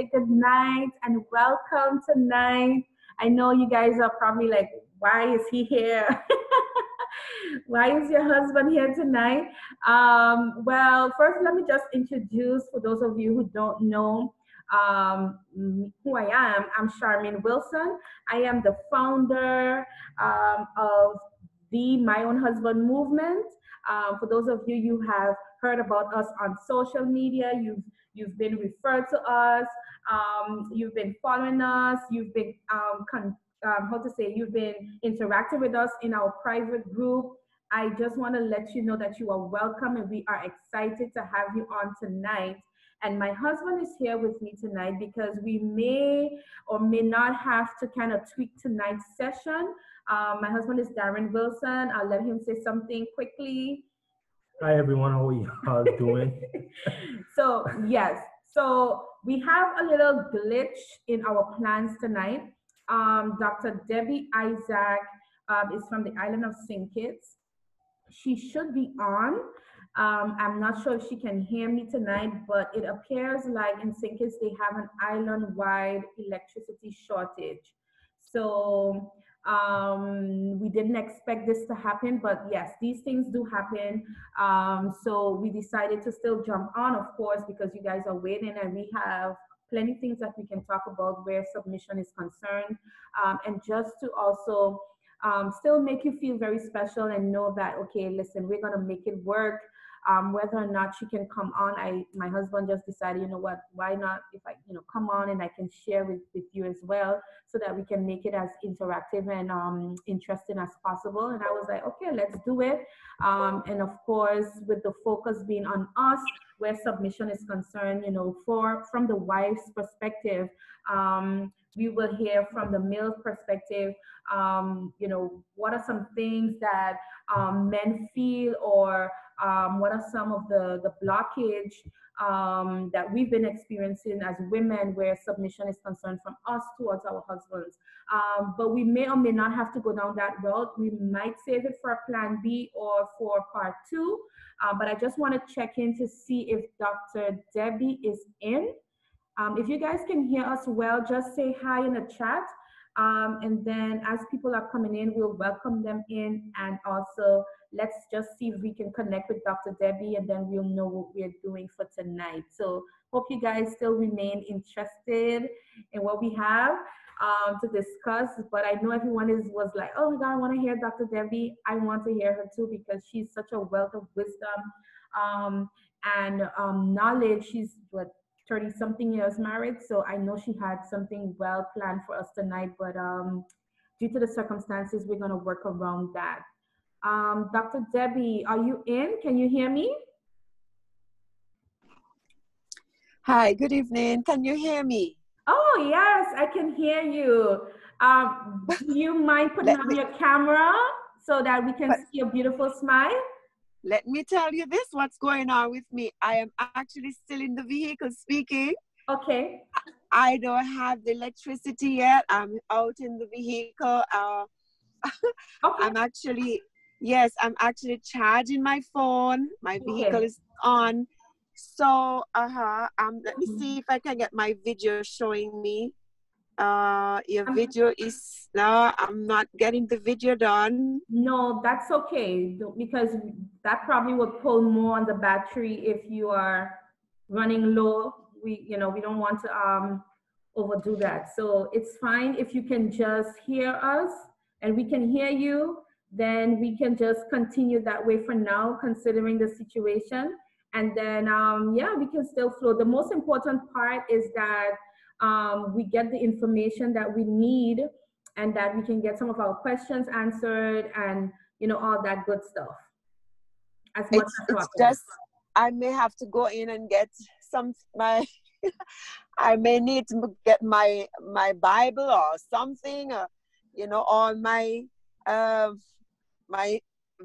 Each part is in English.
say good night and welcome tonight. I know you guys are probably like, why is he here? Why is your husband here tonight? Well, first, let me just introduce for those of you who don't know who I am. I'm Charmaine Wilson. I am the founder of the My Own Husband movement. For those of you you have heard about us on social media, you've been referred to us, you've been following us, you've been you've been interacting with us in our private group. I just want to let you know that you are welcome and we are excited to have you on tonight. And my husband is here with me tonight because we may or may not have to kind of tweak tonight's session. My husband is Darren Wilson. I'll let him say something quickly. Hi everyone, how are you doing? So yes, so we have a little glitch in our plans tonight. Dr. Debbie Isaac is from the island of St. Kitts. She should be on. I'm not sure if she can hear me tonight, but it appears like in St. Kitts they have an island-wide electricity shortage. So we didn't expect this to happen, but yes, these things do happen. So we decided to still jump on, of course, because you guys are waiting and we have plenty of things that we can talk about where submission is concerned. And just to also still make you feel very special and know that, okay, listen, we're going to make it work. Whether or not she can come on, my husband just decided, you know what, why not if I, come on and I can share with you as well so that we can make it as interactive and interesting as possible. And I was like, okay, let's do it. And of course, with the focus being on us, where submission is concerned, from the wife's perspective, we will hear from the male perspective, what are some things that men feel, or what are some of the blockage that we've been experiencing as women where submission is concerned from us towards our husbands. But we may or may not have to go down that road. We might save it for plan B or for part 2. But I just want to check in to see if Dr. Debbie is in. If you guys can hear us well, just say hi in the chat. And then as people are coming in, we'll welcome them in. And also, let's just see if we can connect with Dr. Debbie, and then we'll know what we're doing for tonight. So hope you guys still remain interested in what we have to discuss. But I know everyone was like, oh my God, I want to hear Dr. Debbie. I want to hear her too, because she's such a wealth of wisdom and knowledge. She's 30-something years married, so I know she had something well planned for us tonight, but due to the circumstances, we're going to work around that. Dr. Debbie, are you in? Can you hear me? Hi, good evening. Can you hear me? Oh, yes, I can hear you. Do you mind putting on your camera so that we can see your beautiful smile? Let me tell you this, what's going on with me. I am actually still in the vehicle speaking. Okay. I don't have the electricity yet. I'm out in the vehicle. Okay. I'm actually charging my phone. My vehicle is on. So, let me see if I can get my video showing me. Your video is, no, I'm not getting the video done. No, that's okay, because that probably would pull more on the battery if you are running low. We don't want to overdo that. So it's fine if you can just hear us and we can hear you, then we can just continue that way for now, considering the situation. And then, we can still flow. The most important part is that we get the information that we need and that we can get some of our questions answered and, all that good stuff. As much as possible. It's just, I may have to go in and get I may need to get my Bible or something, on my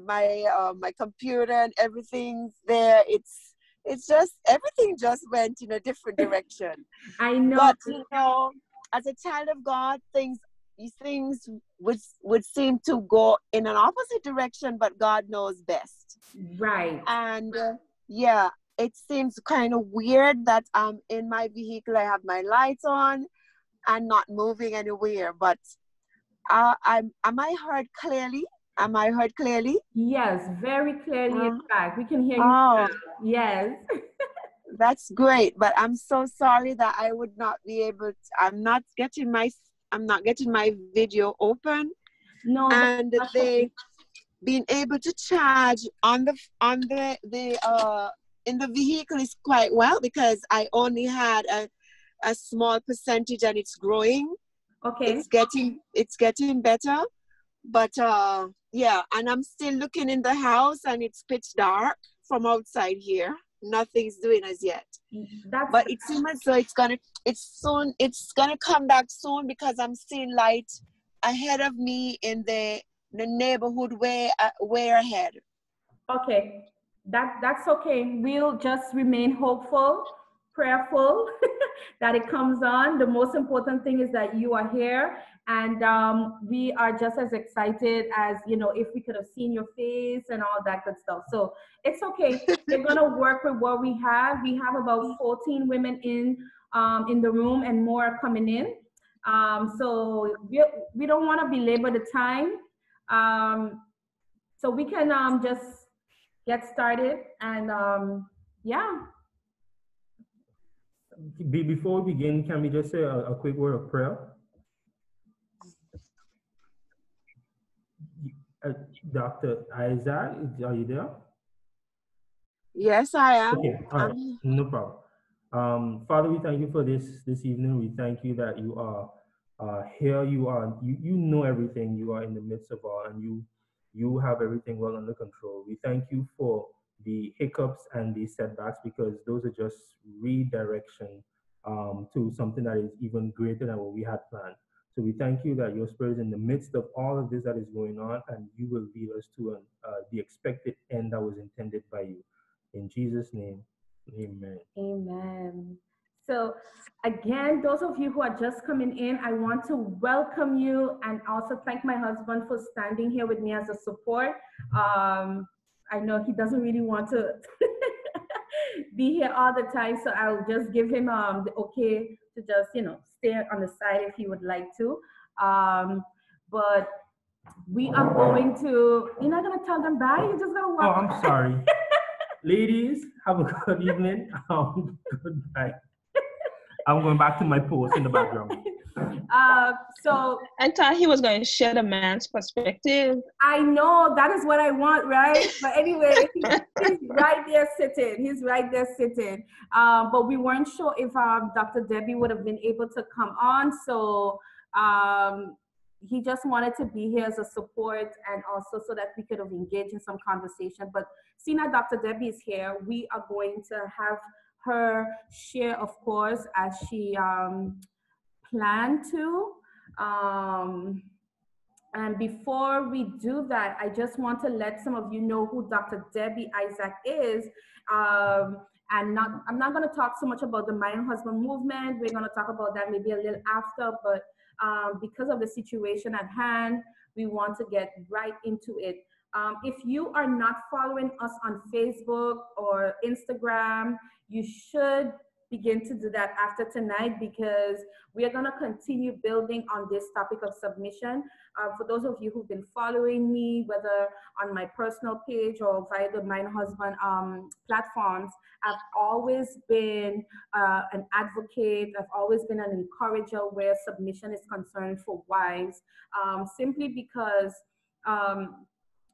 my computer and everything's there. It's just, everything just went in a different direction. I know. But as a child of God, these things would seem to go in an opposite direction, but God knows best. Right. And it seems kind of weird that I'm in my vehicle, I have my lights on and not moving anywhere. But am I heard clearly? Am I heard clearly? Yes, very clearly. In fact, we can hear you Oh, now. Yes. that's great. But I'm so sorry that I would not be able to, I'm not getting my video open. No, And that's they okay. being able to charge on the in the vehicle is quite well, because I only had a small percentage and it's growing. Okay. It's getting better. But yeah, and I'm still looking in the house and it's pitch dark from outside here. Nothing's doing as yet. That's But it seems as though it's gonna come back soon, because I'm seeing light ahead of me in the neighborhood way ahead. okay. That's okay. We'll just remain hopeful, prayerful that it comes on. The most important thing is that you are here, and we are just as excited as, you know, if we could have seen your face and all that good stuff. So it's okay. We're gonna work with what we have. We have about 14 women in the room, and more are coming in. So we don't want to belabor the time. So we can just get started, and yeah. Before we begin, can we just say a quick word of prayer? Dr. Isaac, are you there? Yes, I am. Okay, all right, no problem. Father, we thank you for this evening. We thank you that you are here. You know everything. You are in the midst of all, and you have everything well under control. We thank you for the hiccups and the setbacks, because those are just redirection to something that is even greater than what we had planned. So we thank you that your spirit is in the midst of all of this that is going on, and you will lead us to the expected end that was intended by you. In Jesus' name, amen. Amen. So, again, those of you who are just coming in, I want to welcome you and also thank my husband for standing here with me as a support. I know he doesn't really want to be here all the time, so I'll just give him the okay to just, you know, stay on the side if he would like to. But we are going to, you're not going to tell them bye, you're just going to walk. Oh, I'm sorry. Ladies, have a good evening. Goodbye. I'm going back to my post in the background. So I thought he was going to share the man's perspective. I know that is what I want, right? But anyway, he's right there sitting. He's right there sitting. But we weren't sure if Dr. Debbie would have been able to come on. So he just wanted to be here as a support, and also so that we could have engaged in some conversation. But seeing that Dr. Debbie is here, we are going to have her share, of course, as she planned to. And before we do that, I just want to let some of you know who Dr. Debbie Isaac is. I'm not going to talk so much about the My Husband movement. We're going to talk about that maybe a little after, but because of the situation at hand, we want to get right into it. If you are not following us on Facebook or Instagram, you should begin to do that after tonight, because we are going to continue building on this topic of submission. For those of you who've been following me, whether on my personal page or via the Mind Husband platforms, I've always been an advocate. I've always been an encourager where submission is concerned for wives, simply because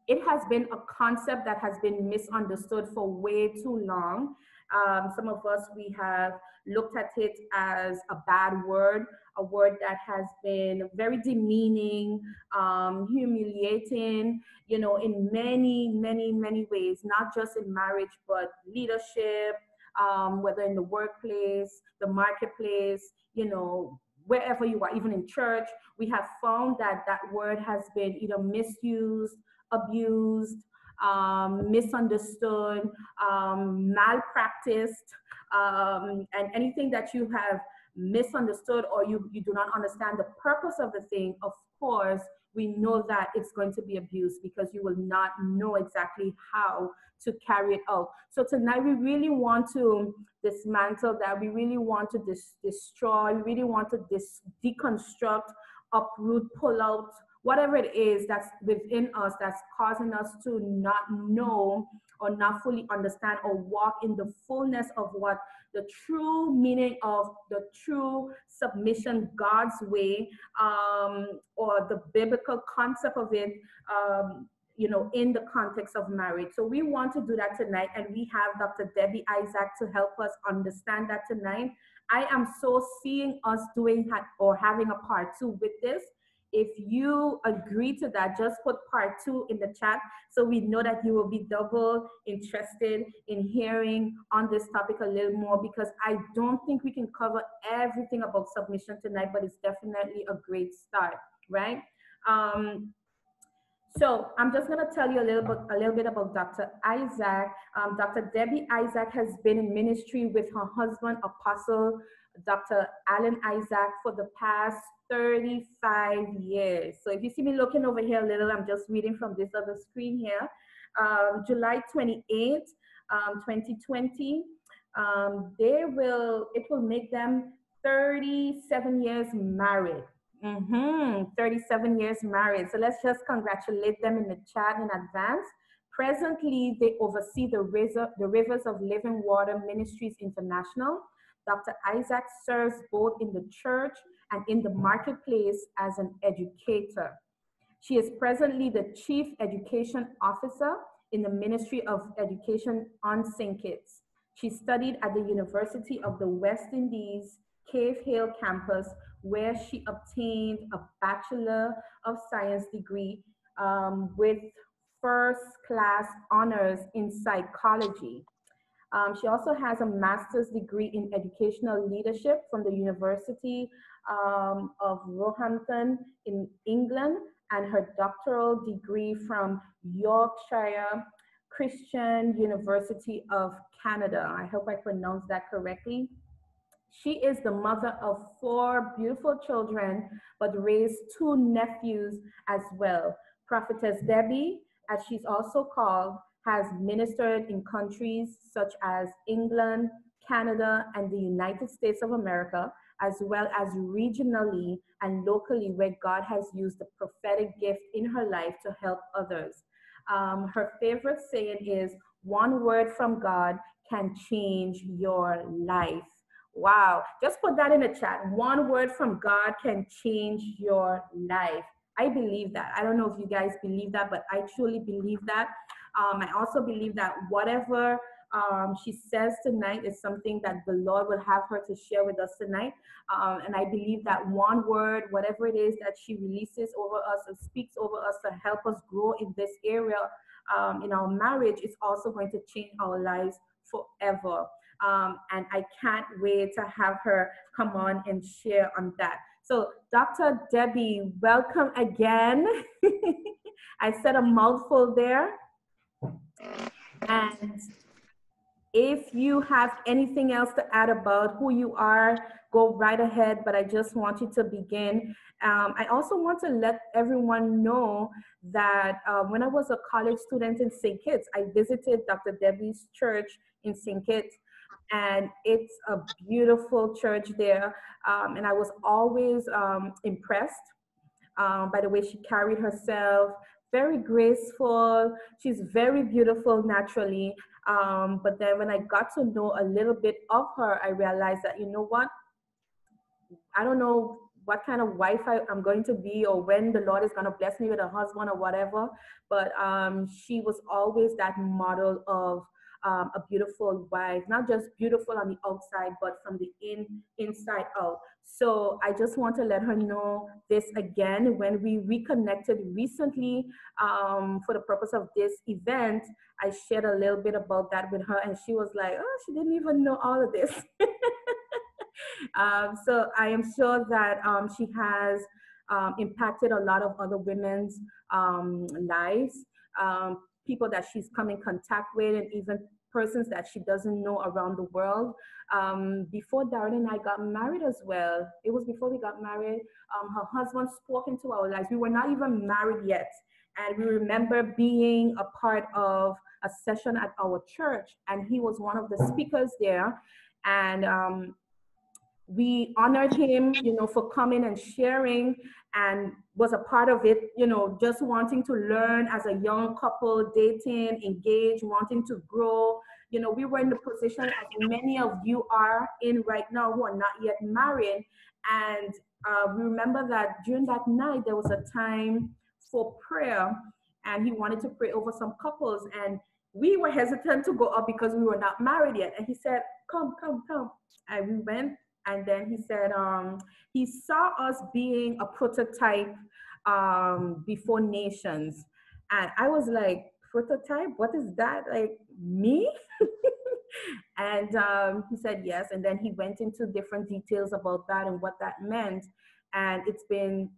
it has been a concept that has been misunderstood for way too long. Some of us, we have looked at it as a bad word, a word that has been very demeaning, humiliating, you know, in many, many, many ways, not just in marriage, but leadership, whether in the workplace, the marketplace, you know, wherever you are, even in church. We have found that that word has been either misused, abused, misunderstood, malpracticed, and anything that you have misunderstood or you do not understand the purpose of the thing, of course, we know that it's going to be abuse because you will not know exactly how to carry it out. So tonight we really want to dismantle that. We really want to destroy. We really want to deconstruct, uproot, pull out whatever it is that's within us that's causing us to not know or not fully understand or walk in the fullness of what the true meaning of the true submission God's way, or the biblical concept of it, in the context of marriage. So we want to do that tonight, and we have Dr. Debbie Isaac to help us understand that tonight. I am so seeing us doing or having a part 2 with this. If you agree to that, just put part 2 in the chat so we know that you will be double interested in hearing on this topic a little more, because I don't think we can cover everything about submission tonight, but it's definitely a great start, right? So I'm just going to tell you a little bit about Dr. Isaac. Dr. Debbie Isaac has been in ministry with her husband, Apostle Dr. Alan Isaac, for the past 35 years. So if you see me looking over here a little, I'm just reading from this other screen here. July 28th, 2020, it will make them 37 years married. 37 years married. So let's just congratulate them in the chat in advance. Presently, they oversee the Rivers of Living Water Ministries International. Dr. Isaac serves both in the church and in the marketplace as an educator. She is presently the Chief Education Officer in the Ministry of Education on St. Kitts. She studied at the University of the West Indies, Cave Hill campus, where she obtained a Bachelor of Science degree with first-class honors in psychology. She also has a master's degree in educational leadership from the University of Roehampton in England, and her doctoral degree from Yorkshire Christian University of Canada. I hope I pronounced that correctly. She is the mother of 4 beautiful children, but raised 2 nephews as well. Prophetess Debbie, as she's also called, has ministered in countries such as England, Canada, and the United States of America, as well as regionally and locally where God has used the prophetic gift in her life to help others. Her favorite saying is, "One word from God can change your life." Wow, just put that in the chat. One word from God can change your life. I believe that. I don't know if you guys believe that, but I truly believe that. I also believe that whatever she says tonight is something that the Lord will have her to share with us tonight. And I believe that one word, whatever it is that she releases over us and speaks over us to help us grow in this area in our marriage, is also going to change our lives forever. And I can't wait to have her come on and share on that. So Dr. Debbie, welcome again. I said a mouthful there. And if you have anything else to add about who you are, go right ahead, but I just want you to begin. I also want to let everyone know that when I was a college student in St. Kitts, I visited Dr. Debbie's church in St. Kitts, and it's a beautiful church there. And I was always impressed by the way she carried herself. Very graceful. She's very beautiful naturally. But then when I got to know a little bit of her, I realized that, you know what? I don't know what kind of wife I'm going to be, or when the Lord is going to bless me with a husband or whatever. But she was always that model of a beautiful wife, not just beautiful on the outside, but from the inside out. So I just want to let her know this again. When we reconnected recently for the purpose of this event, I shared a little bit about that with her, and she was like, oh, she didn't even know all of this. So I am sure that she has impacted a lot of other women's lives, people that she's come in contact with, and even persons that she doesn't know around the world. Before Darren and I got married as well, it was before we got married, her husband spoke into our lives. We were not even married yet. And we remember being a part of a session at our church, and he was one of the speakers there. And we honored him, for coming and sharing, and was a part of it, just wanting to learn as a young couple, dating, engage, wanting to grow. We were in the position as many of you are in right now who are not yet married. And we remember that during that night, there was a time for prayer, and he wanted to pray over some couples. And we were hesitant to go up because we were not married yet. And he said, come, come, come. And we went. And then he said he saw us being a prototype before nations. And I was like, prototype? What is that? Like, me? And he said yes. And then he went into different details about that and what that meant. And it's been,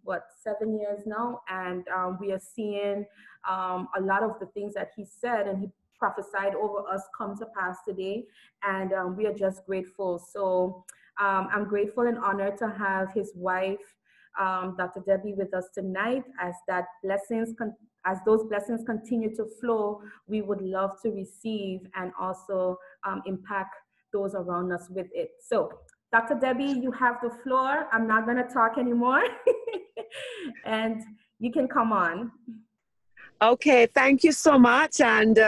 7 years now? And we are seeing a lot of the things that he said and he prophesied over us come to pass today. And we are just grateful. So I'm grateful and honored to have his wife, Dr. Debbie, with us tonight. As those blessings continue to flow, we would love to receive and also impact those around us with it. So, Dr. Debbie, you have the floor. I'm not going to talk anymore. And you can come on. Okay, thank you so much. And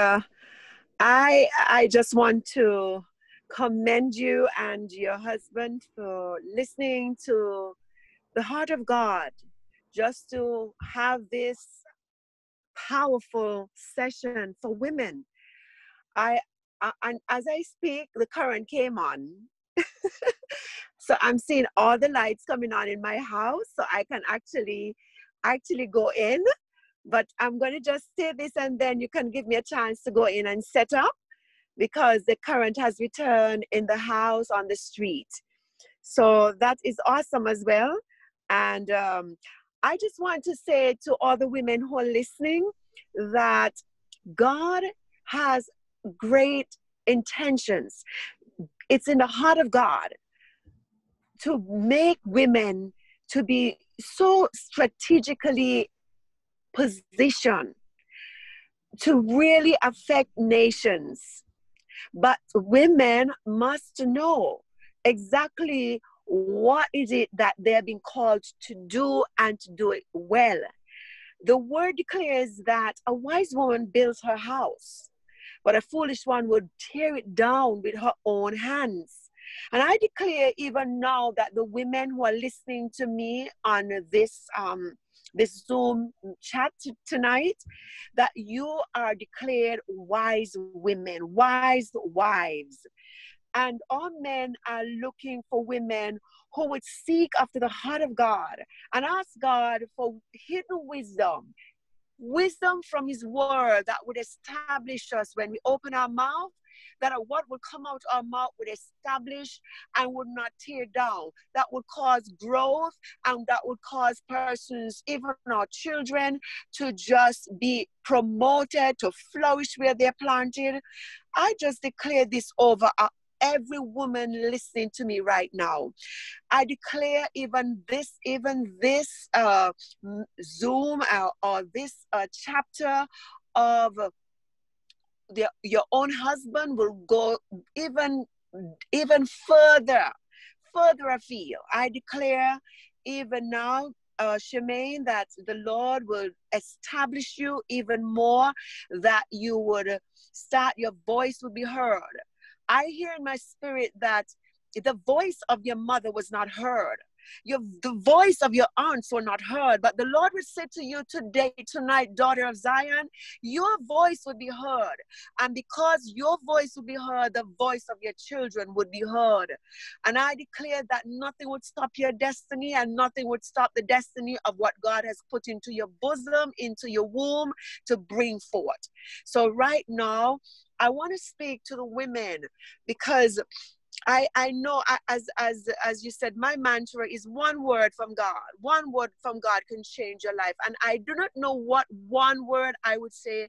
I just want to commend you and your husband for listening to the heart of God, just to have this powerful session for women. And as I speak, the current came on. So I'm seeing all the lights coming on in my house, so I can actually go in. But I'm going to just say this, and then you can give me a chance to go in and set up, because the current has returned in the house on the street. So that is awesome as well. And I just want to say to all the women who are listening that God has great intentions. It's in the heart of God to make women to be so strategically positioned to really affect nations. But women must know exactly what is it that they're being called to do, and to do it well. The word declares that a wise woman builds her house, but a foolish one would tear it down with her own hands. And I declare even now that the women who are listening to me on this Zoom chat tonight, that you are declared wise women, wise wives. And all men are looking for women who would seek after the heart of God and ask God for hidden wisdom from his word that would establish us when we open our mouth, that what would come out our mouth would establish and would not tear down, that would cause growth, and that would cause persons, even our children, to just be promoted, to flourish where they're planted. I just declare this over every woman listening to me right now. I declare even this Zoom or this chapter of your own husband will go even further afield. I declare even now, Shemaine, that the Lord will establish you even more, that you would start, your voice will be heard. I hear in my spirit that the voice of your mother was not heard. The voice of your aunts were not heard. But the Lord will say to you tonight, daughter of Zion, your voice will be heard. And because your voice will be heard, the voice of your children would be heard. And I declare that nothing would stop your destiny, and nothing would stop the destiny of what God has put into your bosom, into your womb to bring forth. So right now, I want to speak to the women, because I know, as you said, my mantra is one word from God. One word from God can change your life. And I do not know what one word I would say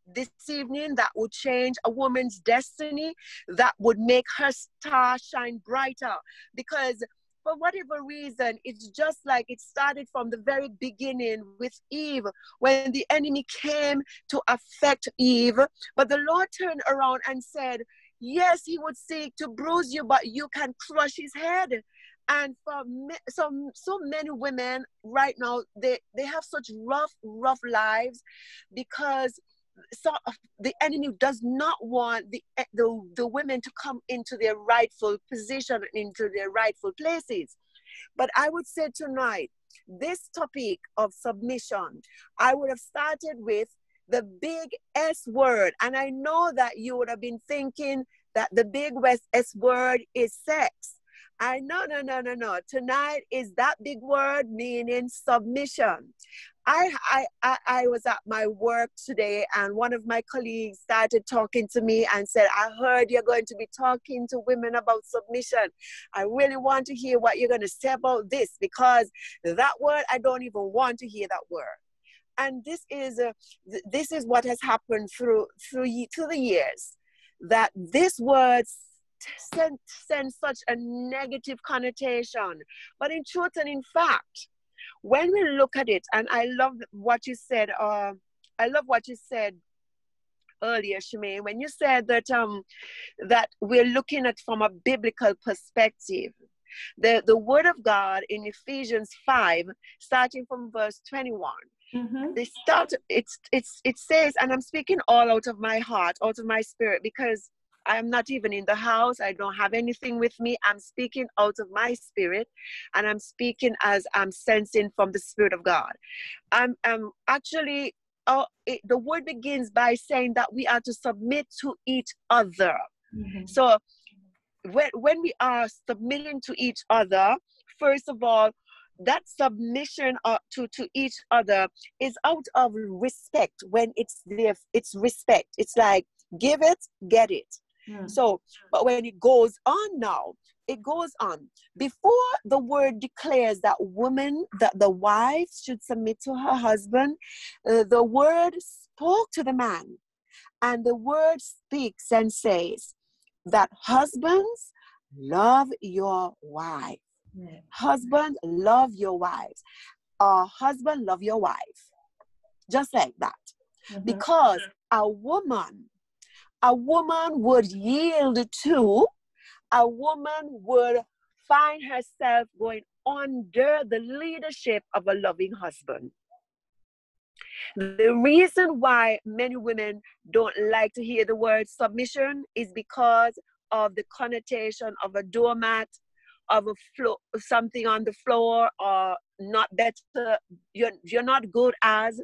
this evening that would change a woman's destiny, that would make her star shine brighter. Because for whatever reason, it's just like it started from the very beginning with Eve, when the enemy came to affect Eve. But the Lord turned around and said, yes, he would seek to bruise you, but you can crush his head. And for so many women right now, they have such rough lives, because the enemy does not want the women to come into their rightful position, into their rightful places. But I would say tonight, this topic of submission, I would have started with the big S word. And I know that you would have been thinking that the big S word is sex. No. Tonight is that big word meaning submission. I was at my work today, and one of my colleagues started talking to me and said, I heard you're going to be talking to women about submission. I really want to hear what you're going to say about this, because that word, I don't even want to hear that word. And this is what has happened through the years, that this word sends such a negative connotation. But in truth and in fact, when we look at it, and I love what you said earlier, Shemaine, when you said that that we're looking at from a biblical perspective. The word of God in Ephesians 5, starting from verse 21. It says, and I'm speaking all out of my heart, out of my spirit, because I'm not even in the house. I don't have anything with me. I'm speaking out of my spirit, and I'm speaking as I'm sensing from the Spirit of God. I'm actually, the word begins by saying that we are to submit to each other. So when we are submitting to each other, first of all, that submission to each other is out of respect. When it's there, it's respect. It's like, give it, get it. So, but when it goes on now, it goes on. Before the word declares that the wife should submit to her husband, the word spoke to the man. And the word speaks and says that husbands, love your wife. Husband, love your wives. Husband, love your wife. Just like that. Because a woman would yield to, a woman would find herself going under the leadership of a loving husband. The reason why many women don't like to hear the word submission is because of the connotation of a doormat, of something on the floor, or not better, you're not good as,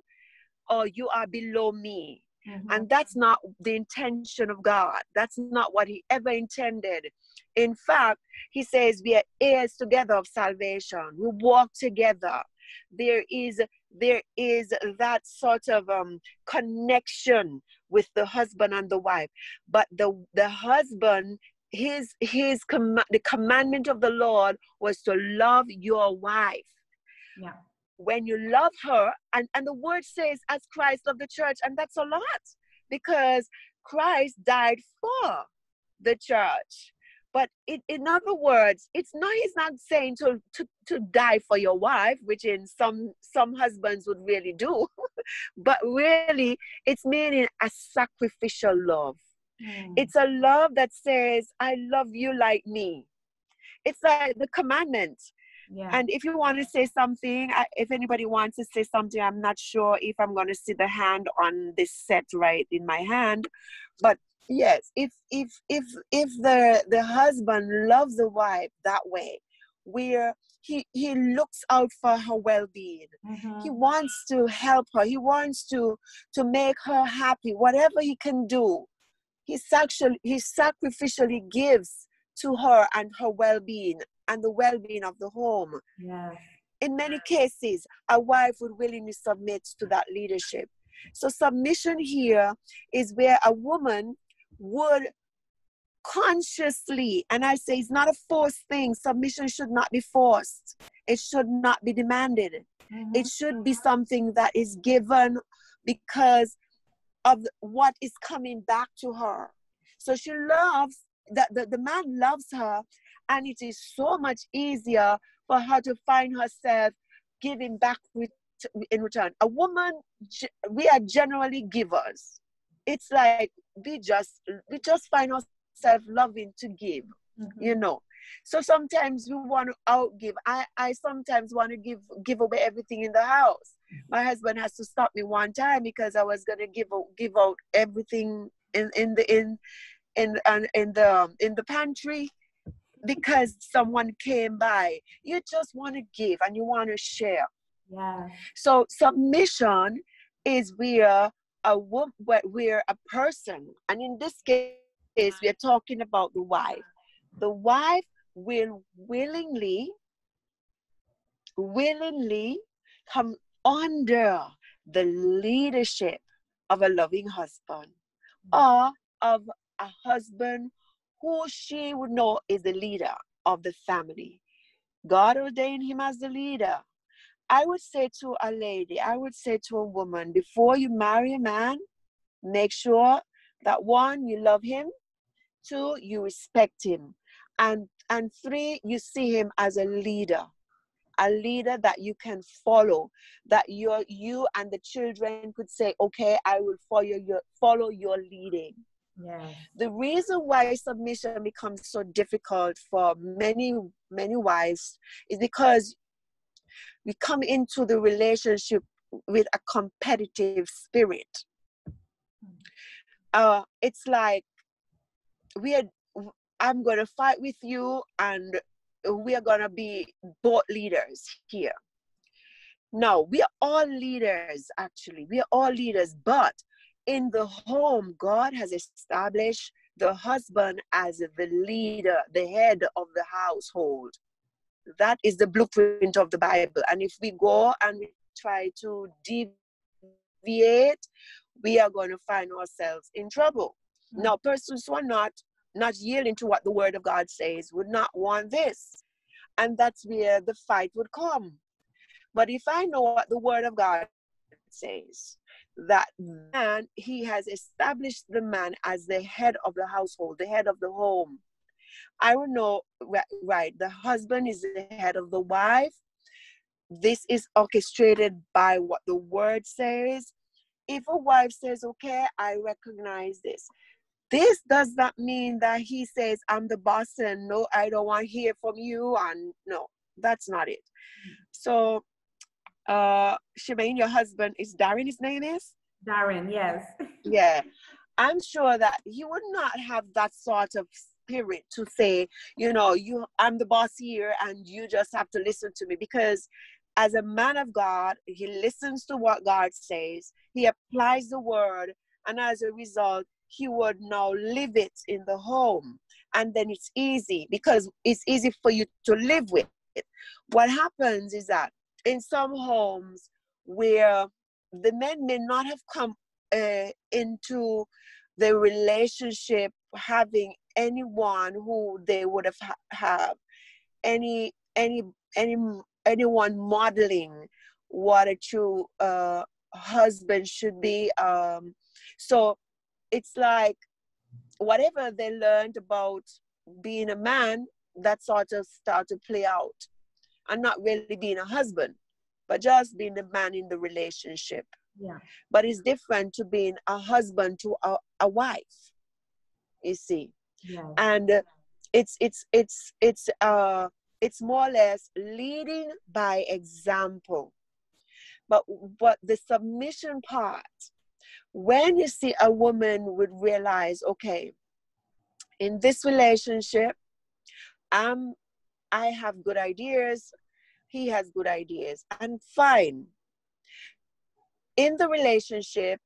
or you are below me. And that's not the intention of God. That's not what he ever intended. In fact, he says we are heirs together of salvation. We walk together. There is that sort of connection with the husband and the wife. But the husband, the commandment of the Lord was to love your wife. Yeah. When you love her, and the word says as Christ loved the church, and that's a lot, because Christ died for the church. But in other words, he's not saying to die for your wife, which in some husbands would really do, but really it's meaning a sacrificial love. It's a love that says, I love you like me. It's like the commandment. Yeah. And if you want to say something, if anybody wants to say something, I'm not sure if I'm going to see the hand on this set right in my hand. But yes, if the husband loves the wife that way, where he looks out for her well-being, he wants to help her, he wants to make her happy, whatever he can do, he sacrificially gives to her and her well-being and the well-being of the home. Yes. In many cases, a wife would willingly submit to that leadership. So submission here is where a woman would consciously, and I say it's not a forced thing. Submission should not be forced. It should not be demanded. It should be something that is given because of what is coming back to her. So she loves, the man loves her, and it is so much easier for her to find herself giving back in return. A woman, we are generally givers. It's like we just find ourselves loving to give, you know. So sometimes we want to outgive. I sometimes want to give away everything in the house. My husband has to stop me one time because I was gonna give out everything in the pantry because someone came by. You just want to give and you want to share. Yeah. So submission is where a person, and in this case we are talking about the wife. The wife will willingly come under the leadership of a loving husband, or of a husband who she would know is the leader of the family. God ordained him as the leader. I would say to a lady, I would say to a woman, before you marry a man, make sure that 1, you love him, 2, you respect him, and 3, you see him as a leader that you can follow, that you and the children could say, okay, I will follow your leading. Yes. The reason why submission becomes so difficult for many wives is because we come into the relationship with a competitive spirit. It's like I'm going to fight with you, and we are going to be both leaders here. No, we are all leaders, actually. We are all leaders, but in the home, God has established the husband as the leader, the head of the household. That is the blueprint of the Bible. And if we go and we try to deviate, we are going to find ourselves in trouble. Now, persons who are not yielding to what the word of God says would not want this. And that's where the fight would come. But if I know what the word of God says, that man, he has established the man as the head of the household, the head of the home. I will know, right, the husband is the head of the wife. This is orchestrated by what the word says. If a wife says, okay, I recognize this, this does not mean that he says, I'm the boss and no, I don't want to hear from you. And no, that's not it. So, Shemaine, your husband, is Darren, his name is? Darren, yes. Yeah. I'm sure that he would not have that sort of spirit to say, I'm the boss here and you just have to listen to me. Because as a man of God, he listens to what God says, he applies the word, and as a result, he would now live it in the home. And then it's easy, because it's easy for you to live with it. What happens is that in some homes where the men may not have come into the relationship having anyone who they would have anyone modeling what a true husband should be. So it's like whatever they learned about being a man, that sort of start to play out, and not really being a husband, but just being the man in the relationship. Yeah. But it's different to being a husband to a wife, you see. Yeah. And it's more or less leading by example. But the submission part, when you see a woman would realize, okay, in this relationship, I have good ideas, he has good ideas, and fine. In the relationship,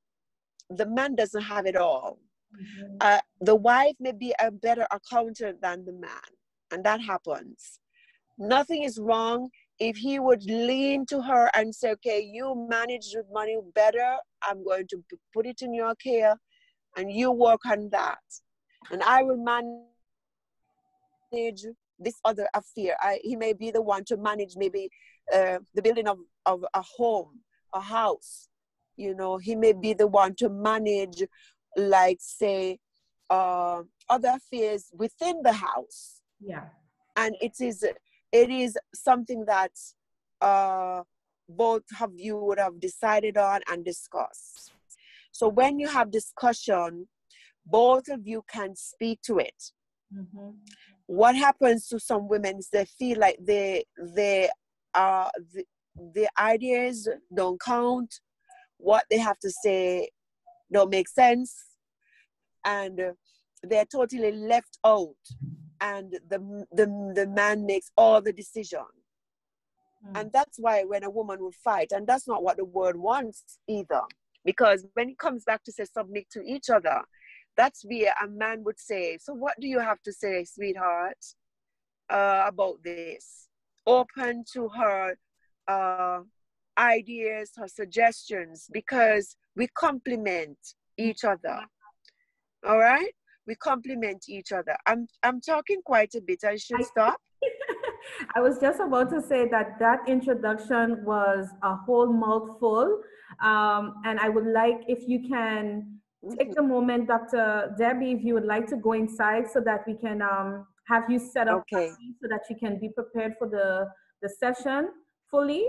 the man doesn't have it all. The wife may be a better accountant than the man, and that happens. Nothing is wrong if he would lean to her and say, okay, you manage your money better, I'm going to put it in your care, and you work on that, and I will manage this other affair. He may be the one to manage maybe the building of a home, a house. You know, he may be the one to manage, like, say, other affairs within the house. Yeah. And it is something that both of you would have decided on and discussed. So when you have discussion, both of you can speak to it. Mm-hmm. What happens to some women is they feel like the ideas don't count, what they have to say don't make sense, and they're totally left out, and the man makes all the decision. And that's why when a woman would fight, and that's not what the world wants either, because when it comes back to say submit to each other, that's where a man would say, so what do you have to say, sweetheart, about this? Open to her ideas, her suggestions, because we complement each other. All right? We complement each other. I'm talking quite a bit. I should stop. I was just about to say that that introduction was a whole mouthful. And I would like if you can take the moment, Dr. Debbie, if you would like to go inside so that we can have you set up Okay. so that you can be prepared for the session fully.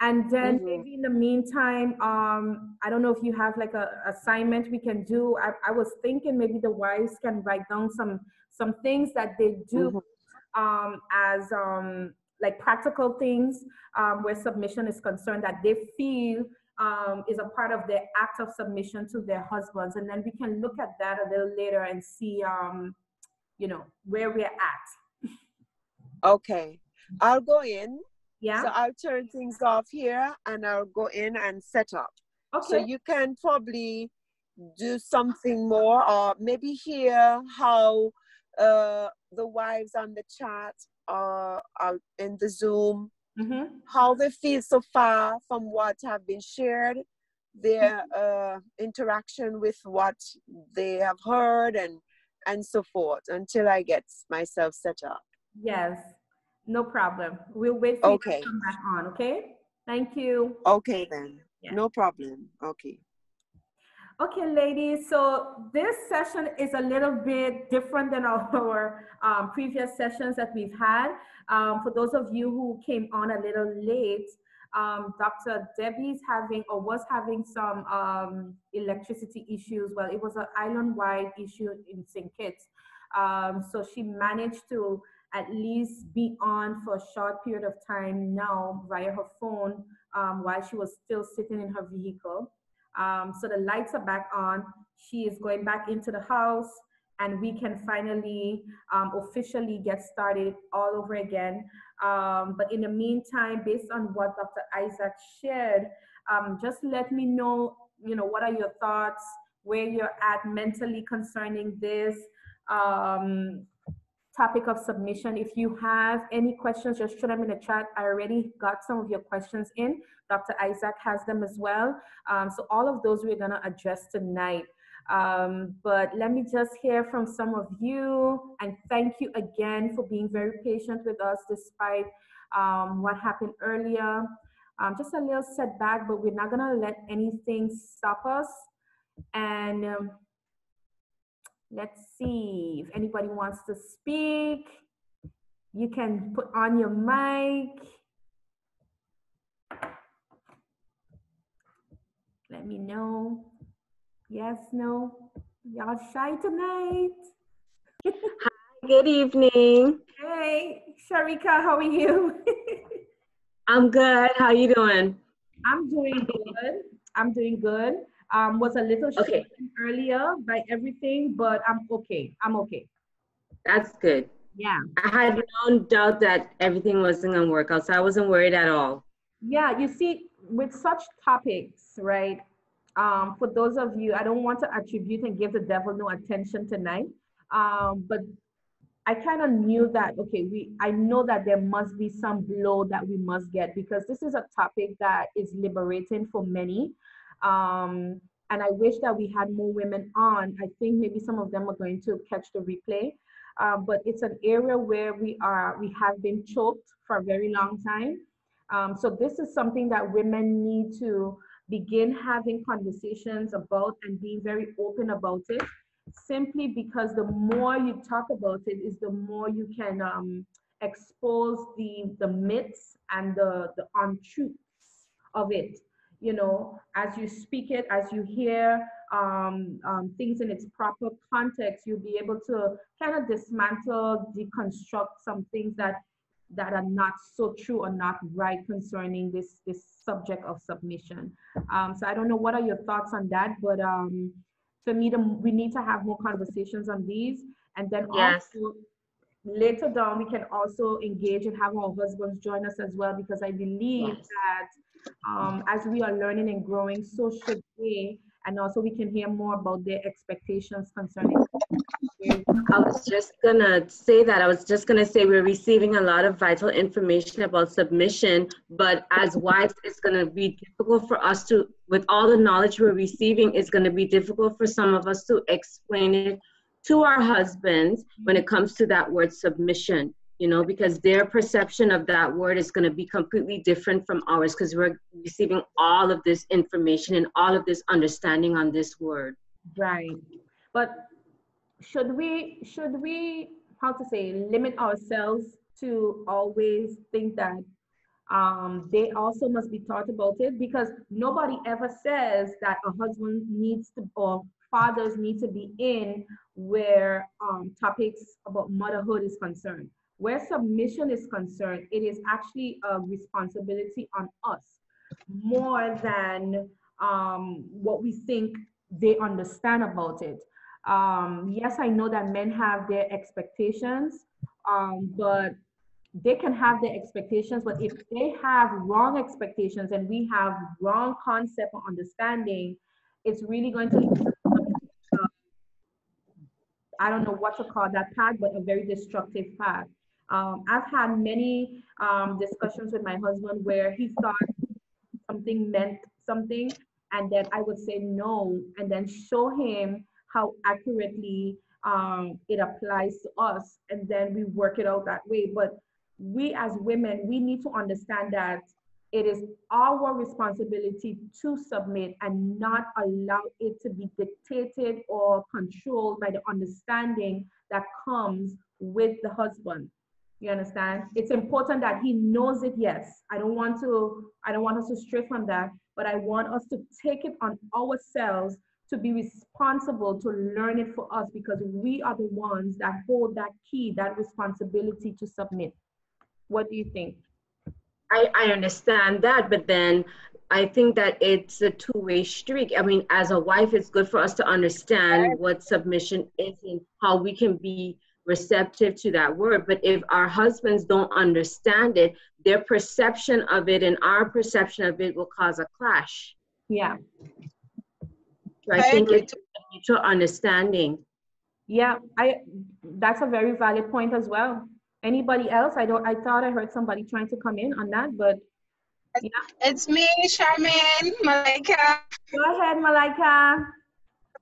And then maybe in the meantime, I don't know if you have like a assignment we can do. I was thinking maybe the wives can write down some things that they do as like practical things where submission is concerned that they feel is a part of their act of submission to their husbands. And then we can look at that a little later and see, you know, where we're at. Okay. I'll go in. Yeah. So I'll turn things off here and I'll go in and set up. Okay. So you can probably do something more, or maybe hear how the wives on the chat are in the Zoom, how they feel so far from what have been shared, their interaction with what they have heard, and so forth, until I get myself set up. Yes, no problem. We'll wait for you to come back on, okay? Thank you. Okay then, Yeah. no problem. Okay. Okay, ladies, so this session is a little bit different than our previous sessions that we've had. For those of you who came on a little late, Dr. Debbie's having or was having some electricity issues. Well, it was an island-wide issue in St. Kitts. So she managed to at least be on for a short period of time now via her phone while she was still sitting in her vehicle. So the lights are back on. She is going back into the house, and we can finally officially get started all over again. But in the meantime, based on what Dr. Isaac shared, just let me know, you know, what are your thoughts, where you're at mentally concerning this topic of submission. If you have any questions, just shoot them in the chat. I already got some of your questions in. Dr. Isaac has them as well. So all of those we're gonna address tonight. But let me just hear from some of you, and thank you again for being very patient with us despite what happened earlier. Just a little setback, but we're not gonna let anything stop us. And let's see if anybody wants to speak. You can put on your mic. Let me know. Yes, no. Y'all shy tonight? Hi, good evening. Hey, Sharika, how are you? I'm good. How you doing? I'm doing good. I'm doing good. Was a little shaken earlier by everything, but I'm okay. I'm okay. That's good. Yeah. I had no doubt that everything wasn't gonna work out, so I wasn't worried at all. Yeah, you see, with such topics, right? For those of you, I don't want to attribute and give the devil no attention tonight. But I kind of knew that, okay, I know that there must be some blow that we must get, because this is a topic that is liberating for many. And I wish that we had more women on. I think maybe some of them are going to catch the replay. But it's an area where we have been choked for a very long time. So this is something that women need to begin having conversations about and being very open about it, simply because the more you talk about it is the more you can expose the myths and the untruths of it. You know, as you speak it, as you hear things in its proper context, you'll be able to kind of dismantle, deconstruct some things that are not so true or not right concerning this subject of submission. So I don't know, what are your thoughts on that? But for me, we need to have more conversations on these, and then Yes. also later down we can also engage and have our husbands join us as well, because I believe Yes. that as we are learning and growing, so should they, and also we can hear more about their expectations concerning. I was just gonna say that. I was just gonna say we're receiving a lot of vital information about submission, but as wives, it's gonna be difficult for us to, with all the knowledge we're receiving, it's gonna be difficult for some of us to explain it to our husbands when it comes to that word submission, you know, because their perception of that word is gonna be completely different from ours, because we're receiving all of this information and all of this understanding on this word. Right. But should we how to say, limit ourselves to always think that they also must be taught about it? Because nobody ever says that a husband needs to, or fathers need to be in where topics about motherhood is concerned. Where submission is concerned, it is actually a responsibility on us more than what we think they understand about it. Yes, I know that men have their expectations, but they can have their expectations, but if they have wrong expectations and we have wrong concept or understanding, it's really going to lead us down, I don't know what to call that path, but a very destructive path. I've had many discussions with my husband where he thought something meant something, and then I would say no, and then show him how accurately it applies to us, and then we work it out that way. But we as women, we need to understand that it is our responsibility to submit and not allow it to be dictated or controlled by the understanding that comes with the husband. You understand? It's important that he knows it, yes. I don't want us to stray from that, but I want us to take it on ourselves to be responsible to learn it for us, because we are the ones that hold that key, that responsibility to submit. What do you think? I understand that, but then I think that it's a two-way street. I mean, as a wife, it's good for us to understand what submission is and how we can be receptive to that word. But if our husbands don't understand it, their perception of it and our perception of it will cause a clash. Yeah. So I think it's a mutual understanding. Yeah, that's a very valid point as well. Anybody else? I thought I heard somebody trying to come in on that, but yeah. It's me, Charmaine, Malika. Go ahead, Malika.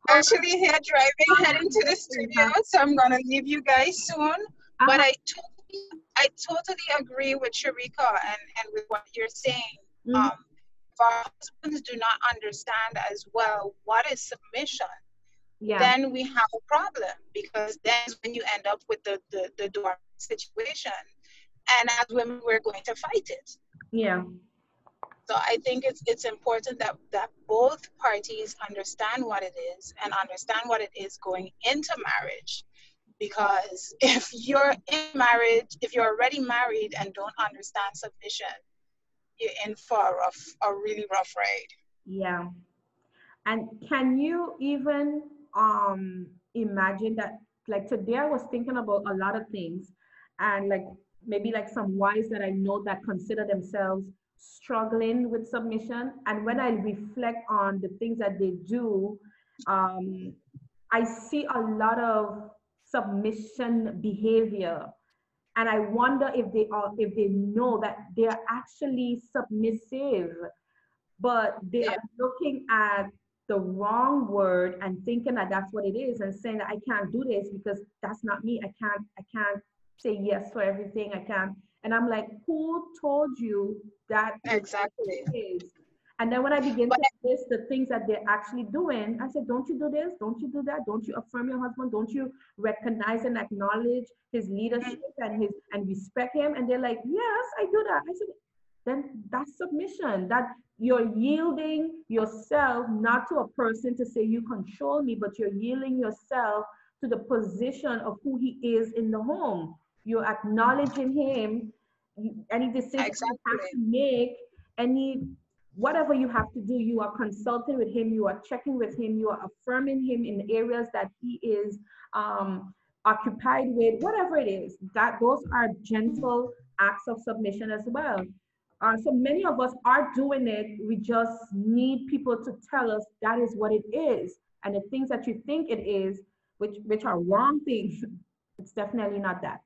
Actually here driving, heading to the studio, so I'm gonna leave you guys soon. But I totally agree with Sharika and with what you're saying. If our husbands do not understand as well what is submission, then we have a problem, because then is when you end up with the dormant situation. And as women, we're going to fight it. Yeah. So I think it's important that both parties understand what it is and understand what it is going into marriage. Because if you're in marriage, if you're already married and don't understand submission, you're in for a really rough ride. Yeah. And can you even imagine that, like today I was thinking about a lot of things, and like maybe like some wives that I know that consider themselves struggling with submission, and when I reflect on the things that they do, um, I see a lot of submission behavior, and I wonder if they know that they are actually submissive, but they are looking at the wrong word and thinking that that's what it is, and saying that I can't do this because that's not me. I can't say yes for everything. I can't. And I'm like, who told you that exactly is? And then when I begin to list the things that they're actually doing, I said, don't you do this? Don't you do that? Don't you affirm your husband? Don't you recognize and acknowledge his leadership and respect him? And they're like, yes, I do that. I said, then that's submission. That you're yielding yourself not to a person to say you control me, but you're yielding yourself to the position of who he is in the home. You're acknowledging him, any decision you have to make, any whatever you have to do, you are consulting with him, you are checking with him, you are affirming him in areas that he is occupied with, whatever it is. That those are gentle acts of submission as well. So many of us are doing it. We just need people to tell us that is what it is, and the things that you think it is, which are wrong things, it's definitely not that.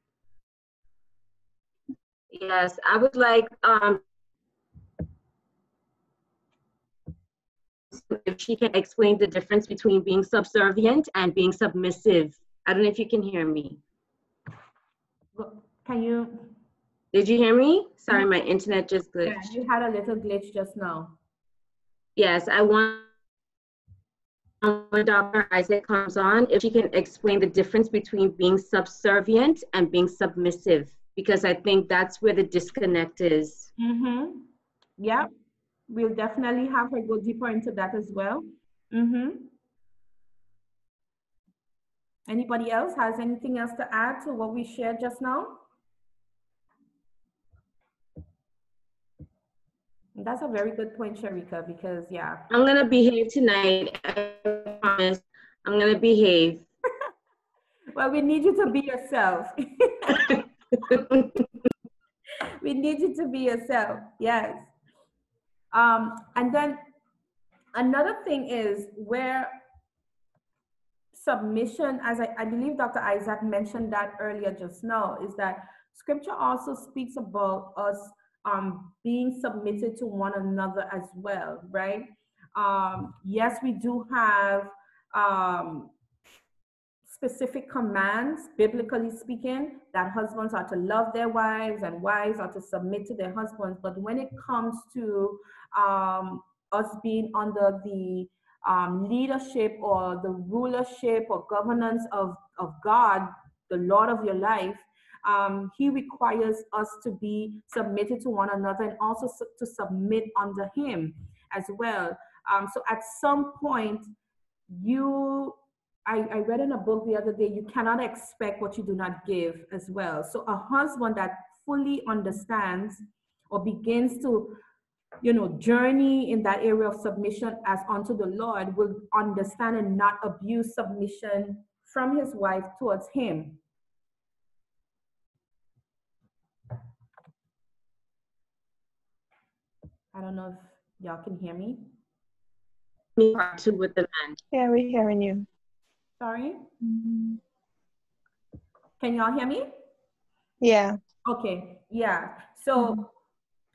Yes, I would like if she can explain the difference between being subservient and being submissive. I don't know if you can hear me. Can you? Did you hear me? Sorry, my internet just glitched. Yeah, you had a little glitch just now. Yes, I want when Dr. Isaac comes on, if she can explain the difference between being subservient and being submissive, because I think that's where the disconnect is. Mm-hmm. Yeah, we'll definitely have her go deeper into that as well. Mm-hmm. Anybody else has anything else to add to what we shared just now? That's a very good point, Sharika, because yeah. I'm gonna behave tonight, I promise. I'm gonna behave. Well, we need you to be yourself. We need you to be yourself, yes. And then another thing is where submission, as I believe Dr. Isaac mentioned that earlier just now, is that scripture also speaks about us being submitted to one another as well, right? Yes, we do have specific commands, biblically speaking, that husbands are to love their wives and wives are to submit to their husbands. But when it comes to us being under the leadership or the rulership or governance of God, the Lord of your life, he requires us to be submitted to one another and also to submit under him as well. So at some point, I read in a book the other day, you cannot expect what you do not give as well. So a husband that fully understands or begins to, journey in that area of submission as unto the Lord will understand and not abuse submission from his wife towards him. I don't know if y'all can hear me. Me part two with the man. Yeah, we're hearing you. Sorry? Can y'all hear me? Yeah. Okay, yeah. So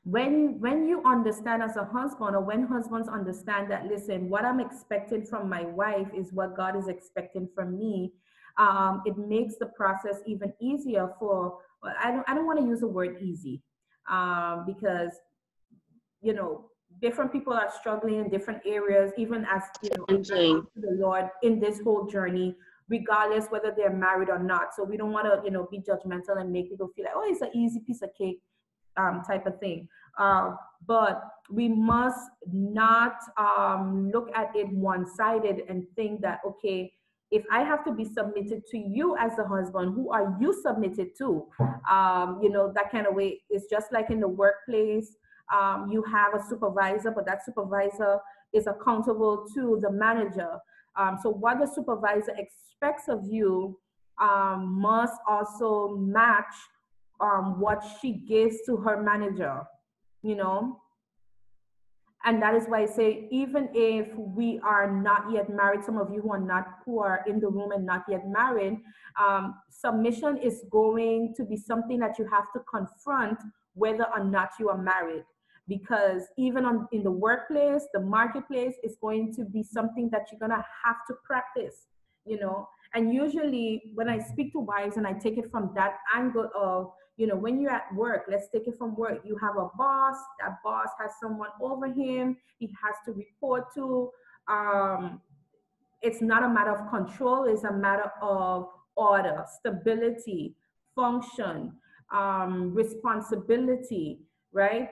when you understand as a husband, or when husbands understand that, listen, what I'm expecting from my wife is what God is expecting from me, it makes the process even easier for, I don't want to use the word easy, because, different people are struggling in different areas, even as, the Lord in this whole journey, regardless whether they're married or not. So we don't want to, be judgmental and make people feel like, oh, it's an easy piece of cake. Type of thing. But we must not look at it one-sided and think that, okay, if I have to be submitted to you as a husband, who are you submitted to? That kind of way. It's just like in the workplace, you have a supervisor, but that supervisor is accountable to the manager. So what the supervisor expects of you must also match what she gives to her manager, and that is why I say, even if we are not yet married, some of you who are in the room and not yet married, submission is going to be something that you have to confront whether or not you are married, because even in the workplace, the marketplace is going to be something that you're gonna have to practice, And usually when I speak to wives and I take it from that angle of, You know, when you're at work, let's take it from work. You have a boss. That boss has someone over him. He has to report to. It's not a matter of control. It's a matter of order, stability, function, responsibility, right?